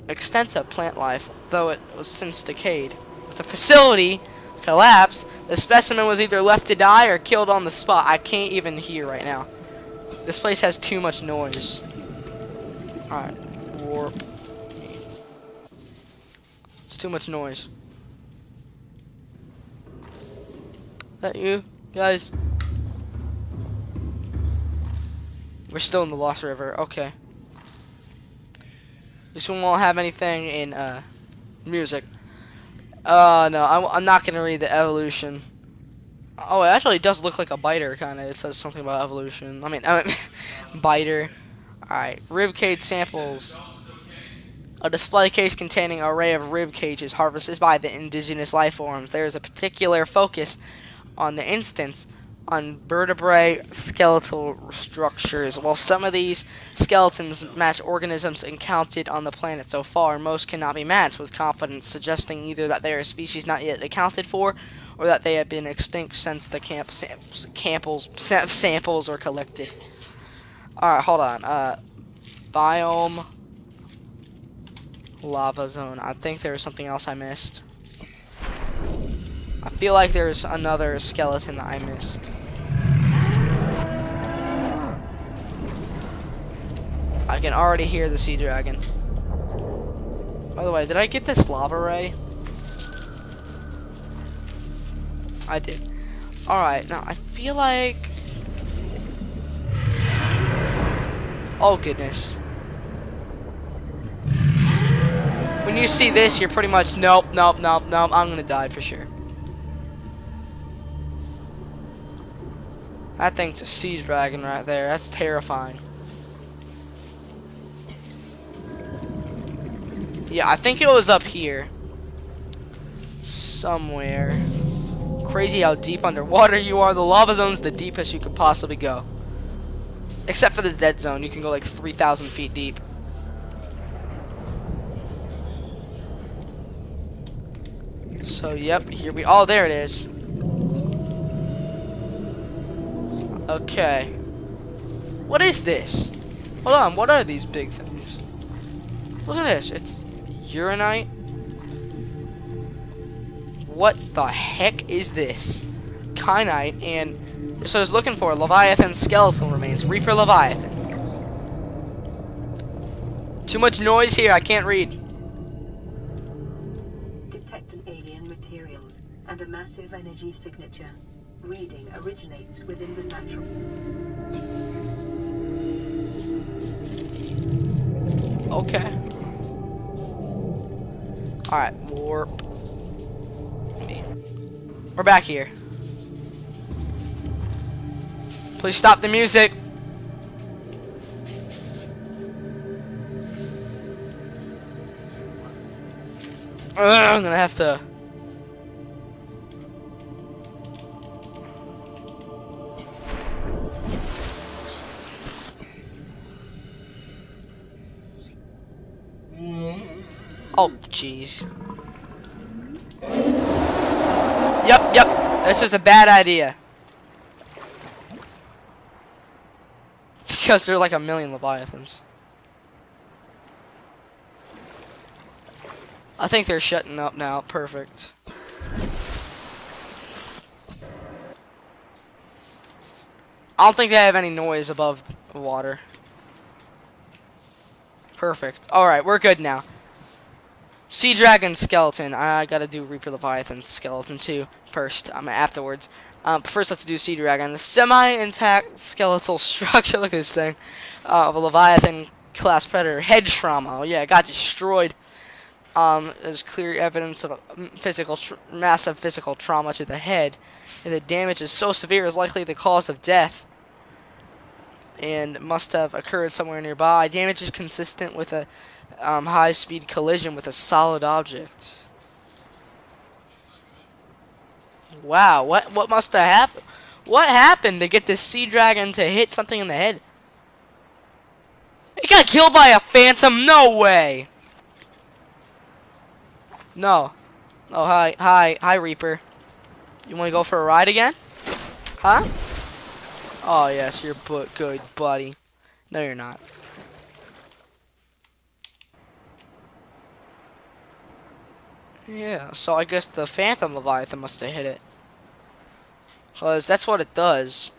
extensive plant life, though it was since decayed. With the facility collapsed, the specimen was either left to die or killed on the spot. I can't even hear right now. This place has too much noise. Alright, warp. It's too much noise. Is that you, guys? We're still in the Lost River. Okay. This one won't have anything in music. No, I'm not gonna read the evolution. Oh, it actually does look like a biter, kind of. It says something about evolution. I mean biter. Alright, ribcage samples. A display case containing an array of rib cages harvested by the indigenous life forms. There is a particular focus on the instance on vertebrate skeletal structures. While some of these skeletons match organisms encountered on the planet so far, most cannot be matched with confidence, suggesting either that they are a species not yet accounted for, or that they have been extinct since the samples were collected. Alright, hold on. Biome. Lava zone. I think there was something else I missed. I feel like there's another skeleton that I missed. I can already hear the sea dragon. By the way, did I get this lava ray? I did. Alright, now I feel like... Oh goodness. When you see this, you're pretty much, nope, I'm gonna die for sure. That thing's a sea dragon right there. That's terrifying. Yeah, I think it was up here. Somewhere. Crazy how deep underwater you are. The lava zone's the deepest you could possibly go. Except for the dead zone. You can go like 3,000 feet deep. So, yep, here we... Oh, there it is. Okay. What is this? Hold on, what are these big things? Look at this. It's uranite. What the heck is this? Kyanite, and so I was looking for Leviathan skeletal remains. Reaper Leviathan. Too much noise here, I can't read. Detect an alien materials and a massive energy signature. Reading originates within the natural. Okay. Alright, warp. We're back here. Please stop the music. I'm gonna have to... Oh, jeez. Yep. This is a bad idea. Because there are like a million Leviathans. I think they're shutting up now. Perfect. I don't think they have any noise above the water. Perfect. Alright, we're good now. Sea Dragon skeleton. I gotta do Reaper Leviathan skeleton too first. Afterwards. First, let's do Sea Dragon. The semi-intact skeletal structure. Look at this thing. Of a Leviathan class predator. Head trauma. Oh yeah, it got destroyed. There's clear evidence of massive physical trauma to the head. And the damage is so severe is likely the cause of death. And must have occurred somewhere nearby. Damage is consistent with a high-speed collision with a solid object. Wow, what must have happened? What happened to get this sea dragon to hit something in the head? It got killed by a phantom? No way! No. Oh, hi, Reaper. You want to go for a ride again? Huh? Oh, yes, you're good, buddy. No, you're not. Yeah, so I guess the Phantom Leviathan must have hit it. Because that's what it does.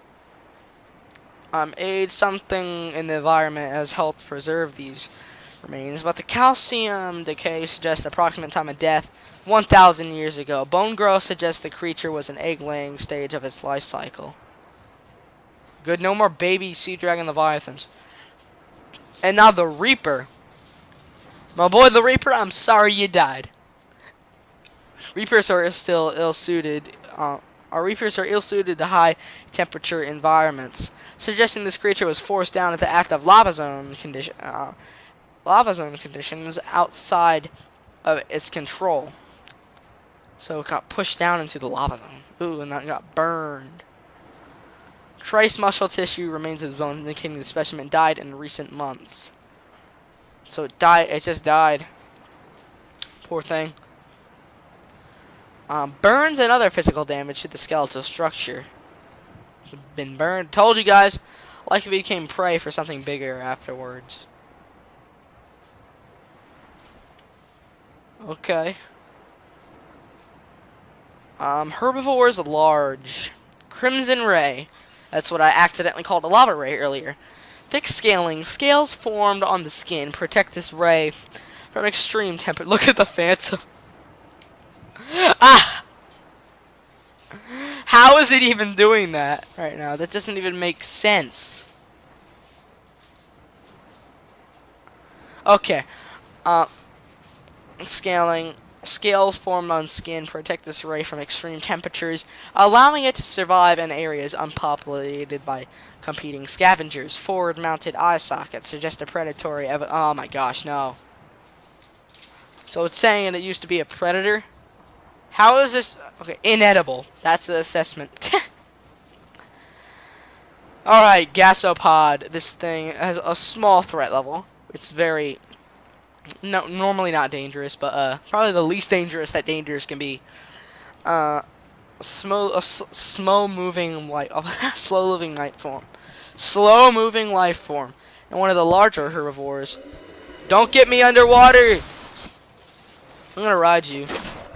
Aids something in the environment as helped preserve these remains. But the calcium decay suggests the approximate time of death 1,000 years ago. Bone growth suggests the creature was in egg-laying stage of its life cycle. Good, no more baby sea dragon leviathans. And now the Reaper. My boy the Reaper, I'm sorry you died. Reapers are still ill-suited. Our Reapers are ill-suited to high-temperature environments, suggesting this creature was forced down into active lava zone conditions outside of its control. So it got pushed down into the lava zone. Ooh, and that got burned. Trace muscle tissue remains in the bone, indicating the specimen died in recent months. So it died. It just died. Poor thing. Burns and other physical damage to the skeletal structure. Been burned. Told you guys. Likely became prey for something bigger afterwards. Okay. Herbivores large. Crimson ray. That's what I accidentally called a lava ray earlier. Thick scaling. Scales formed on the skin protect this ray from extreme temperature. Look at the phantom. Ah! How is it even doing that right now? That doesn't even make sense. Okay. Scaling. Scales formed on skin protect this ray from extreme temperatures, allowing it to survive in areas unpopulated by competing scavengers. Forward-mounted eye sockets suggest a predatory oh my gosh, no. So it's saying it used to be a predator? How is this? Okay, inedible. That's the assessment. Alright, gasopod. This thing has a small threat level. It's very... No, normally not dangerous, but probably the least dangerous that dangerous can be. Slow-moving life form. Slow-moving life form. And one of the larger herbivores. Don't get me underwater! I'm gonna ride you.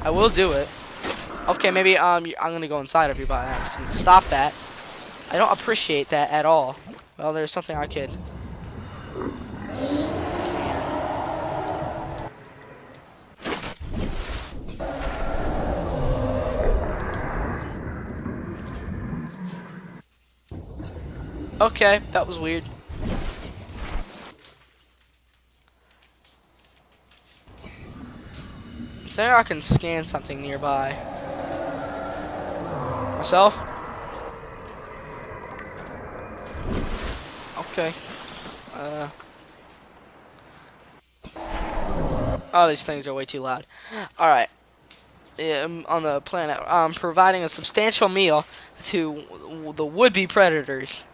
I will do it. Okay, maybe I'm gonna go inside of you by accident. Stop that. I don't appreciate that at all. Well, there's something I could. Okay, that was weird. So now I can scan something nearby. Myself? Okay. Oh, these things are way too loud. Alright. Yeah, on the planet. Providing a substantial meal to the would-be predators.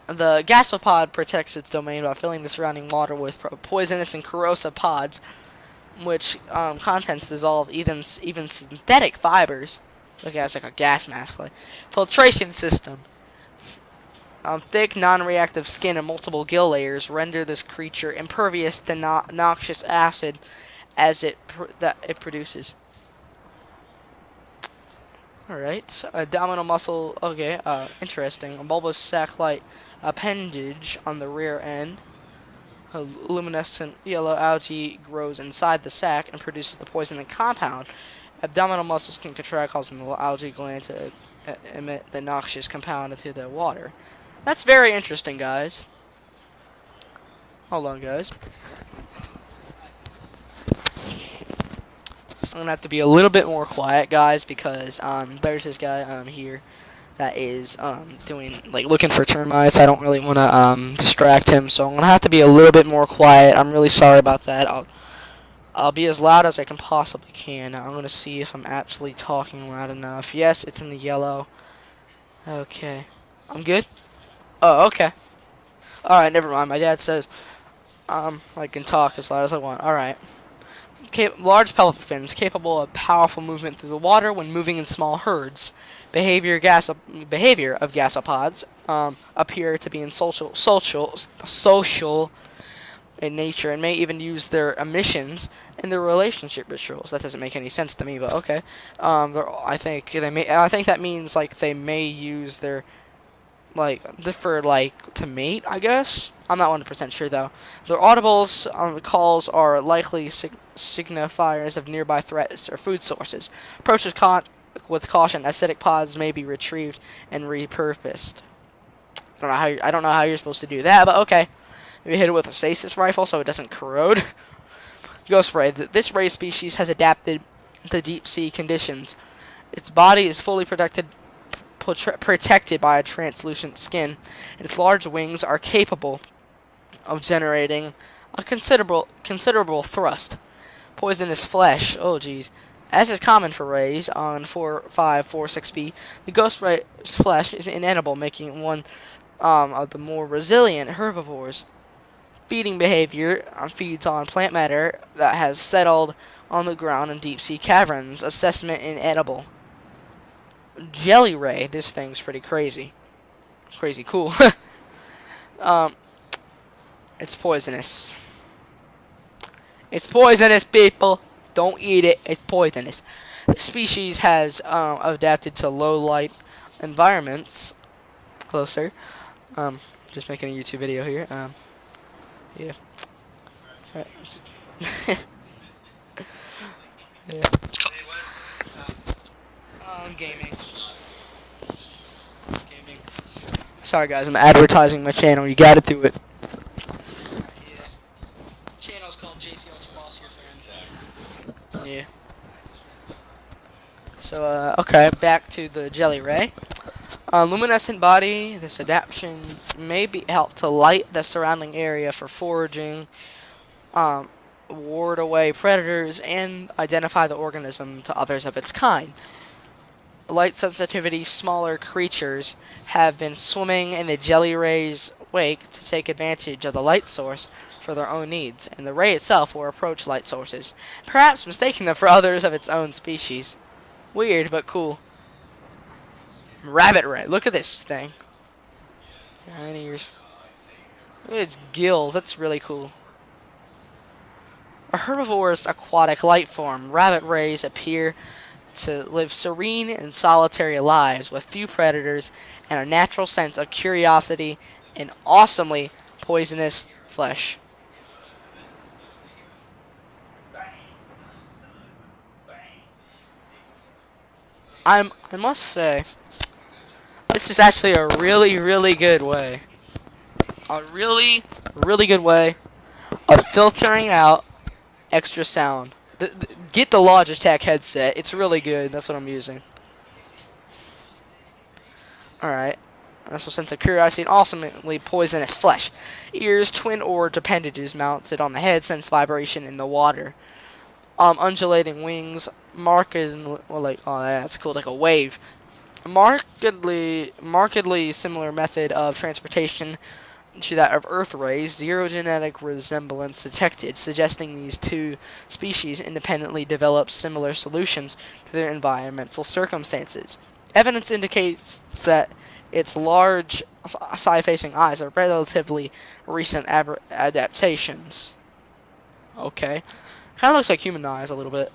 The gasopod protects its domain by filling the surrounding water with poisonous and corrosive pods, which contents dissolve even synthetic fibers. Look at it, it's like a gas mask. Like filtration system. Thick, non-reactive skin and multiple gill layers render this creature impervious to noxious acid as it produces. Alright, abdominal muscle. Okay, interesting. A bulbous sac-like appendage on the rear end. A luminescent yellow algae grows inside the sac and produces the poisonous compound. Abdominal muscles can contract, causing the algae gland to emit the noxious compound into the water. That's very interesting, guys. Hold on, guys. I'm gonna have to be a little bit more quiet, guys, because there's this guy here that is doing looking for termites. I don't really want to distract him, so I'm gonna have to be a little bit more quiet. I'm really sorry about that. I'll be as loud as I can possibly can. I'm gonna see if I'm actually talking loud enough. Yes, it's in the yellow. Okay, I'm good. Oh, okay. All right, never mind. My dad says I can talk as loud as I want. All right. Large pelvic fins capable of powerful movement through the water when moving in small herds. Behavior of gasopods appear to be in social in nature and may even use their emissions in their relationship rituals. That doesn't make any sense to me, but okay. I think that means they may use their to mate, I guess. I'm not 100% sure though. Their audibles calls are likely signifiers of nearby threats or food sources. Approach with caution. Acidic pods may be retrieved and repurposed. I don't know how you're supposed to do that, but okay. Maybe hit it with a stasis rifle so it doesn't corrode. Ghost ray. This ray species has adapted to deep sea conditions. Its body is fully protected by a translucent skin, and its large wings are capable of generating a considerable thrust. Poisonous flesh. Oh, geez. As is common for rays on 4.546b, the ghost ray's flesh is inedible, making it one of the more resilient herbivores. Feeding behavior feeds on plant matter that has settled on the ground in deep sea caverns. Assessment inedible. Jelly ray. This thing's pretty crazy. Crazy cool. It's poisonous. It's poisonous, people. Don't eat it. It's poisonous. This species has adapted to low light environments. Hello, sir. Just making a YouTube video here. Yeah. Yeah. Gaming. Sorry, guys. I'm advertising my channel. You gotta do it. Yeah. Channel's called JCL Boss Your Fans. Yeah. So, okay, back to the jelly ray. Luminescent body. This adaptation may be help to light the surrounding area for foraging, ward away predators, and identify the organism to others of its kind. Light sensitivity smaller creatures have been swimming in the jelly ray's wake to take advantage of the light source for their own needs, and the ray itself will approach light sources, perhaps mistaking them for others of its own species. Weird, but cool. Rabbit ray. Look at this thing. 9 ears. Look at its gills. That's really cool. A herbivorous aquatic life form, rabbit rays appear to live serene and solitary lives with few predators and a natural sense of curiosity and awesomely poisonous flesh. I must say, this is actually a really good way. A really good way of filtering out extra sound. Get the Logitech headset. It's really good. That's what I'm using. Alright. Natural sense of curiosity and awesomely poisonous flesh. Ears, twin orbed appendages mounted on the head, sense vibration in the water. Undulating wings, oh, that's cool, like a wave. Markedly similar method of transportation to that of Earth rays. Zero genetic resemblance detected, suggesting these two species independently developed similar solutions to their environmental circumstances. Evidence indicates that its large side-facing eyes are relatively recent adaptations. Okay. Kind of looks like human eyes a little bit.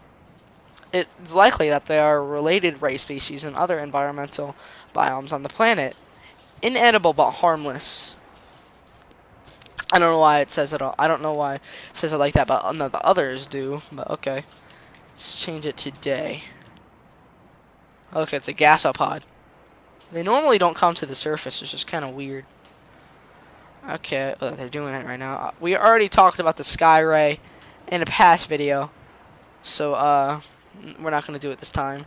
It's likely that they are related ray species in other environmental biomes on the planet. Inedible but harmless. I don't know why it says it all. I don't know why it says it like that, but none of the others do. But okay, let's change it to day. Okay, it's a gasopod. They normally don't come to the surface, which is kind of weird. Okay, they're doing it right now. We already talked about the sky ray in a past video, so we're not gonna do it this time.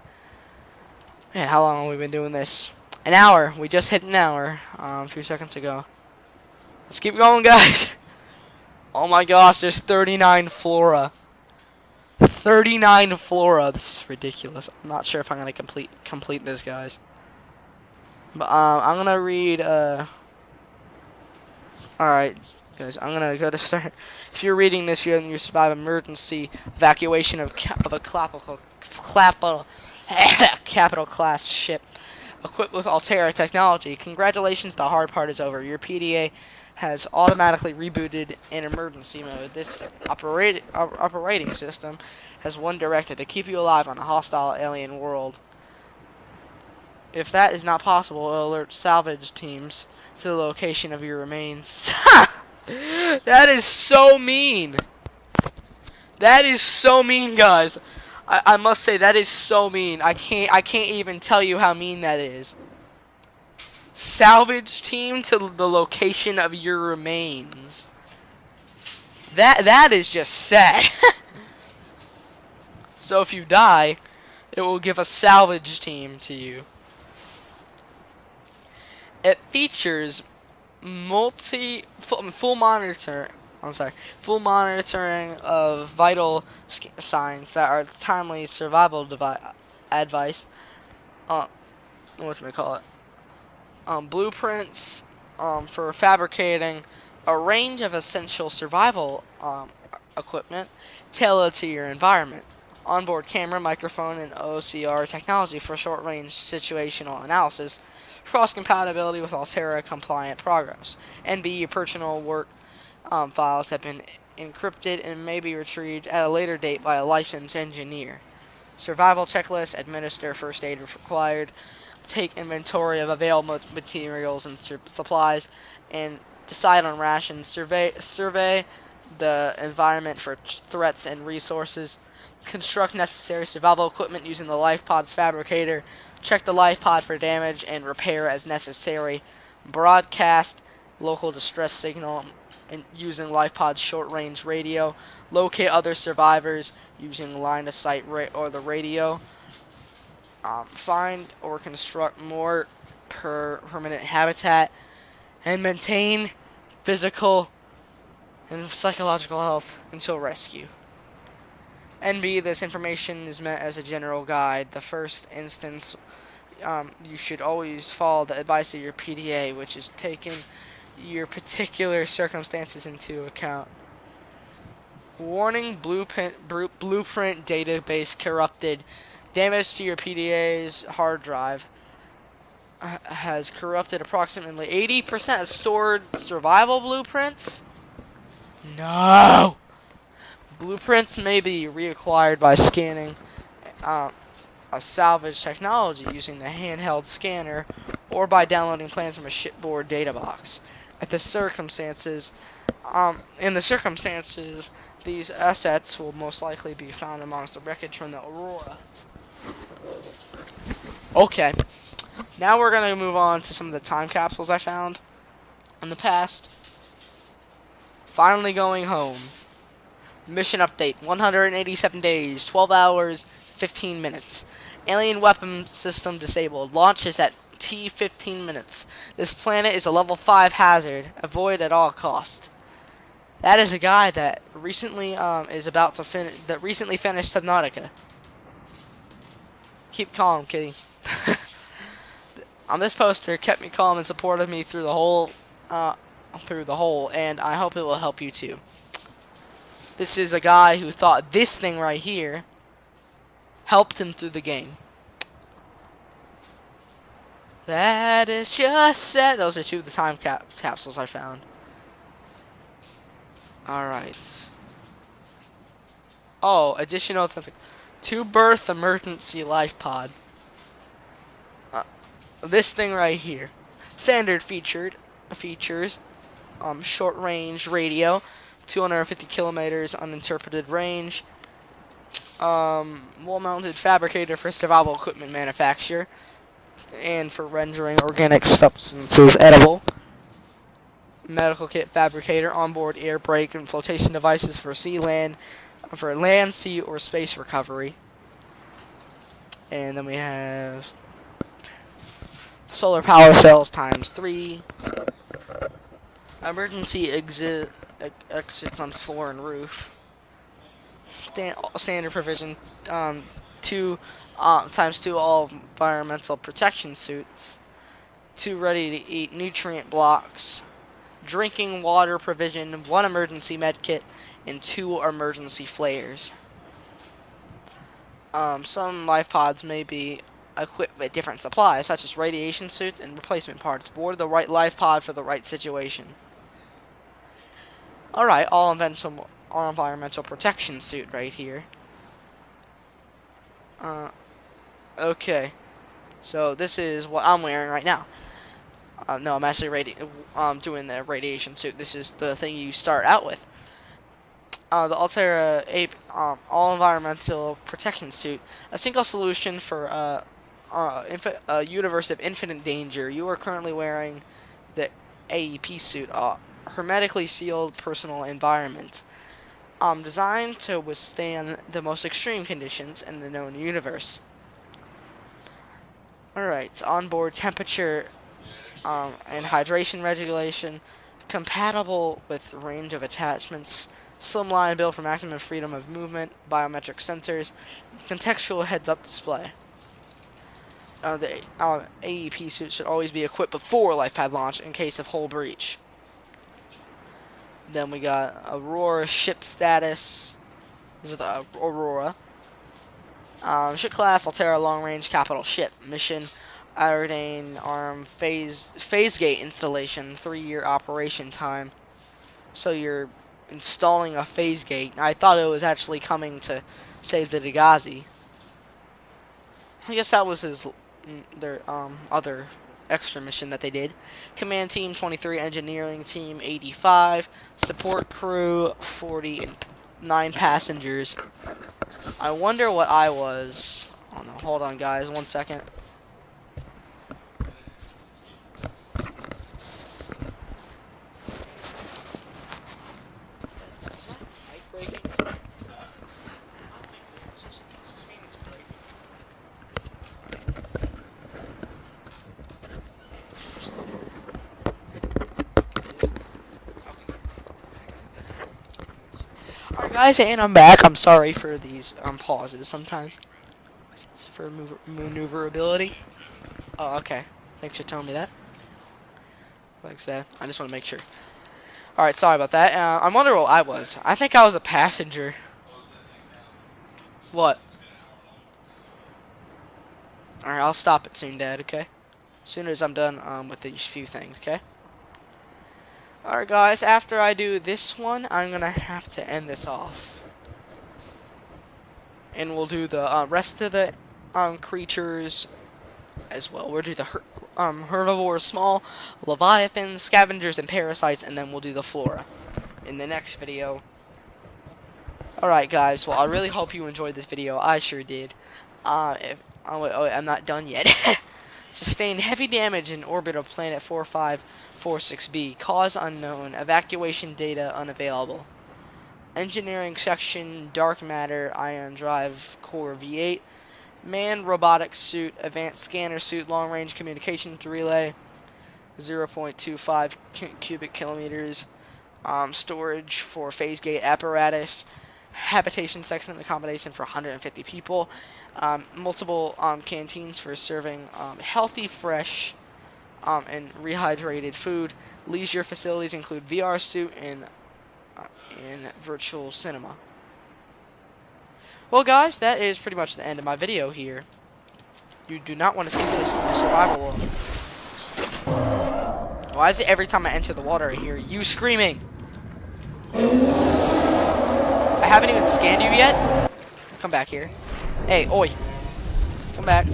Man, how long have we been doing this? An hour. We just hit an hour a few seconds ago. Let's keep going, guys. Oh my gosh, there's 39 flora. 39 flora. This is ridiculous. I'm not sure if I'm gonna complete this, guys. But I'm gonna read. All right, guys. I'm gonna go to start. If you're reading this, you survive emergency evacuation of a capital class ship equipped with Altera technology. Congratulations, the hard part is over. Your PDA has automatically rebooted in emergency mode. This operating system has one directive: to keep you alive on a hostile alien world. If that is not possible, it'll alert salvage teams to the location of your remains. That is so mean. That is so mean, guys. I must say that is so mean. I can't even tell you how mean that is. Salvage team to the location of your remains. That is just sad. So if you die, it will give a salvage team to you. It features full monitoring of vital signs that are timely survival advice. Whatchamacallit? Blueprints for fabricating a range of essential survival equipment tailored to your environment. Onboard camera, microphone, and OCR technology for short-range situational analysis. Cross-compatibility with Altera-compliant progress. NBE personal work files have been encrypted and may be retrieved at a later date by a licensed engineer. Survival checklist. Administer first aid if required. Take inventory of available materials and supplies, and decide on rations. Survey the environment for threats and resources. Construct necessary survival equipment using the life pod's fabricator. Check the life pod for damage and repair as necessary. Broadcast local distress signal using life pod's short-range radio. Locate other survivors using line-of-sight or the radio. Find or construct more permanent habitat, and maintain physical and psychological health until rescue. NB, this information is meant as a general guide. The first instance, you should always follow the advice of your PDA, which is taking your particular circumstances into account. Warning: blueprint database corrupted. Damage to your PDA's hard drive has corrupted approximately 80% of stored survival blueprints. No! Blueprints may be reacquired by scanning a salvage technology using the handheld scanner, or by downloading plans from a shipboard data box. In the circumstances, these assets will most likely be found amongst the wreckage from the Aurora. Okay, now we're gonna move on to some of the time capsules I found in the past. Finally going home. Mission update: 187 days, 12 hours, 15 minutes. Alien weapon system disabled. Launch is at T15 minutes. This planet is a level 5 hazard. Avoid at all costs. That is a guy that recently recently finished Subnautica. Keep calm, kitty. On this poster, it kept me calm and supported me through the whole, and I hope it will help you too. This is a guy who thought this thing right here helped him through the game. That is just sad. Those are two of the time capsules I found. Alright. Oh, additional something. To-birth emergency life pod. This thing right here. Standard features short-range radio, 250 kilometers uninterpreted range. Wall-mounted fabricator for survival equipment manufacture and for rendering organic substances edible. Medical kit fabricator, onboard air brake and flotation devices for land, sea, or space recovery. And then we have solar power cells ×3. Emergency exits on floor and roof. Standard provision, 2 ×2 all environmental protection suits. 2 ready-to-eat nutrient blocks. Drinking water provision, 1 emergency med kit, and 2 emergency flares. Some life pods may be equipped with different supplies, such as radiation suits and replacement parts. Board the right life pod for the right situation. Alright, all environmental protection suit right here. Okay. So this is what I'm wearing right now. No, I'm actually doing the radiation suit. This is the thing you start out with. The Altera all environmental protection suit, a single solution for a universe of infinite danger. You are currently wearing the AEP suit, hermetically sealed personal environment, designed to withstand the most extreme conditions in the known universe. Alright, onboard temperature and hydration regulation, compatible with range of attachments, slimline build for maximum freedom of movement, biometric sensors, contextual heads-up display. The AEP suit should always be equipped before life pad launch in case of hull breach. Then we got Aurora ship status. This is the Aurora. Ship class, Altera long range capital ship. Mission, Iodine arm phase gate installation, 3-year operation time. So you're installing a phase gate. I thought it was actually coming to save the Degasi. I guess that was their other extra mission that they did. Command team 23, engineering team 85, support crew 40, and 9 passengers. I wonder what I was. Oh no, hold on guys, 1 second. Alright guys, and I'm back. I'm sorry for these pauses sometimes. For maneuverability. Oh, okay. Thanks for telling me that. Thanks, Dad. I just want to make sure. Alright, sorry about that. I'm wondering what I was. I think I was a passenger. What? Alright, I'll stop it soon, Dad, okay? As soon as I'm done with these few things, okay? Alright guys, after I do this one, I'm gonna have to end this off. And we'll do the rest of the creatures as well. We'll do the herbivores, small, leviathans, scavengers, and parasites, and then we'll do the flora in the next video. Alright guys, well I really hope you enjoyed this video. I sure did. I'm not done yet. Sustained heavy damage in orbit of planet 4546b. Cause unknown. Evacuation data unavailable. Engineering section, dark matter, ion drive, core V8. Manned robotics suit, advanced scanner suit, long range communications relay. 0.25 cubic kilometers. Storage for phase gate apparatus. Habitation section accommodation for 150 people. Multiple canteens for serving healthy, fresh, and rehydrated food. Leisure facilities include VR suit and virtual cinema. Well, guys, that is pretty much the end of my video here. You do not want to see this in the survival world. Why is it every time I enter the water I hear you screaming? I haven't even scanned you yet. Come back here. Hey, oi. Come back.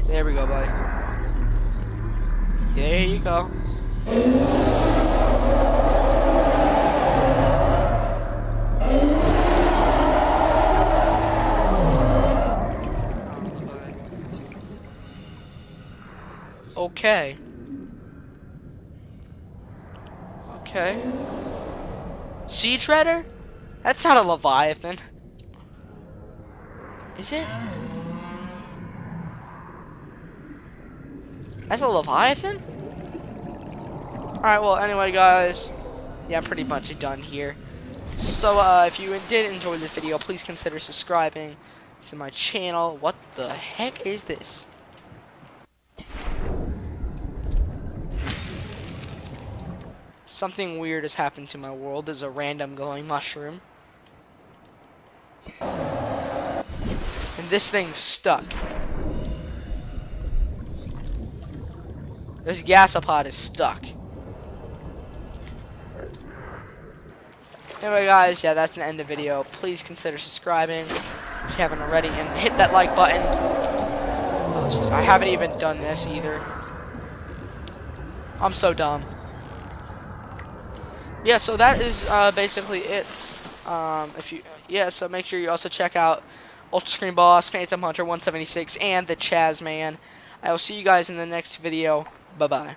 There we go, buddy. There you go. Okay. Okay. Sea Treader? That's not a Leviathan. Is it? That's a Leviathan? Alright, well, anyway, guys. Yeah, I'm pretty much done here. So, if you did enjoy this video, please consider subscribing to my channel. What the heck is this? Something weird has happened to my world. There's a random glowing mushroom. And this thing's stuck. This gasopod is stuck. Anyway, guys, yeah, that's the end of the video. Please consider subscribing if you haven't already, and hit that like button. Oh, geez, I haven't even done this either. I'm so dumb. Yeah, so that is basically it. So make sure you also check out Ultra Screen Boss, Phantom Hunter 176, and the Chaz Man. I will see you guys in the next video. Bye bye.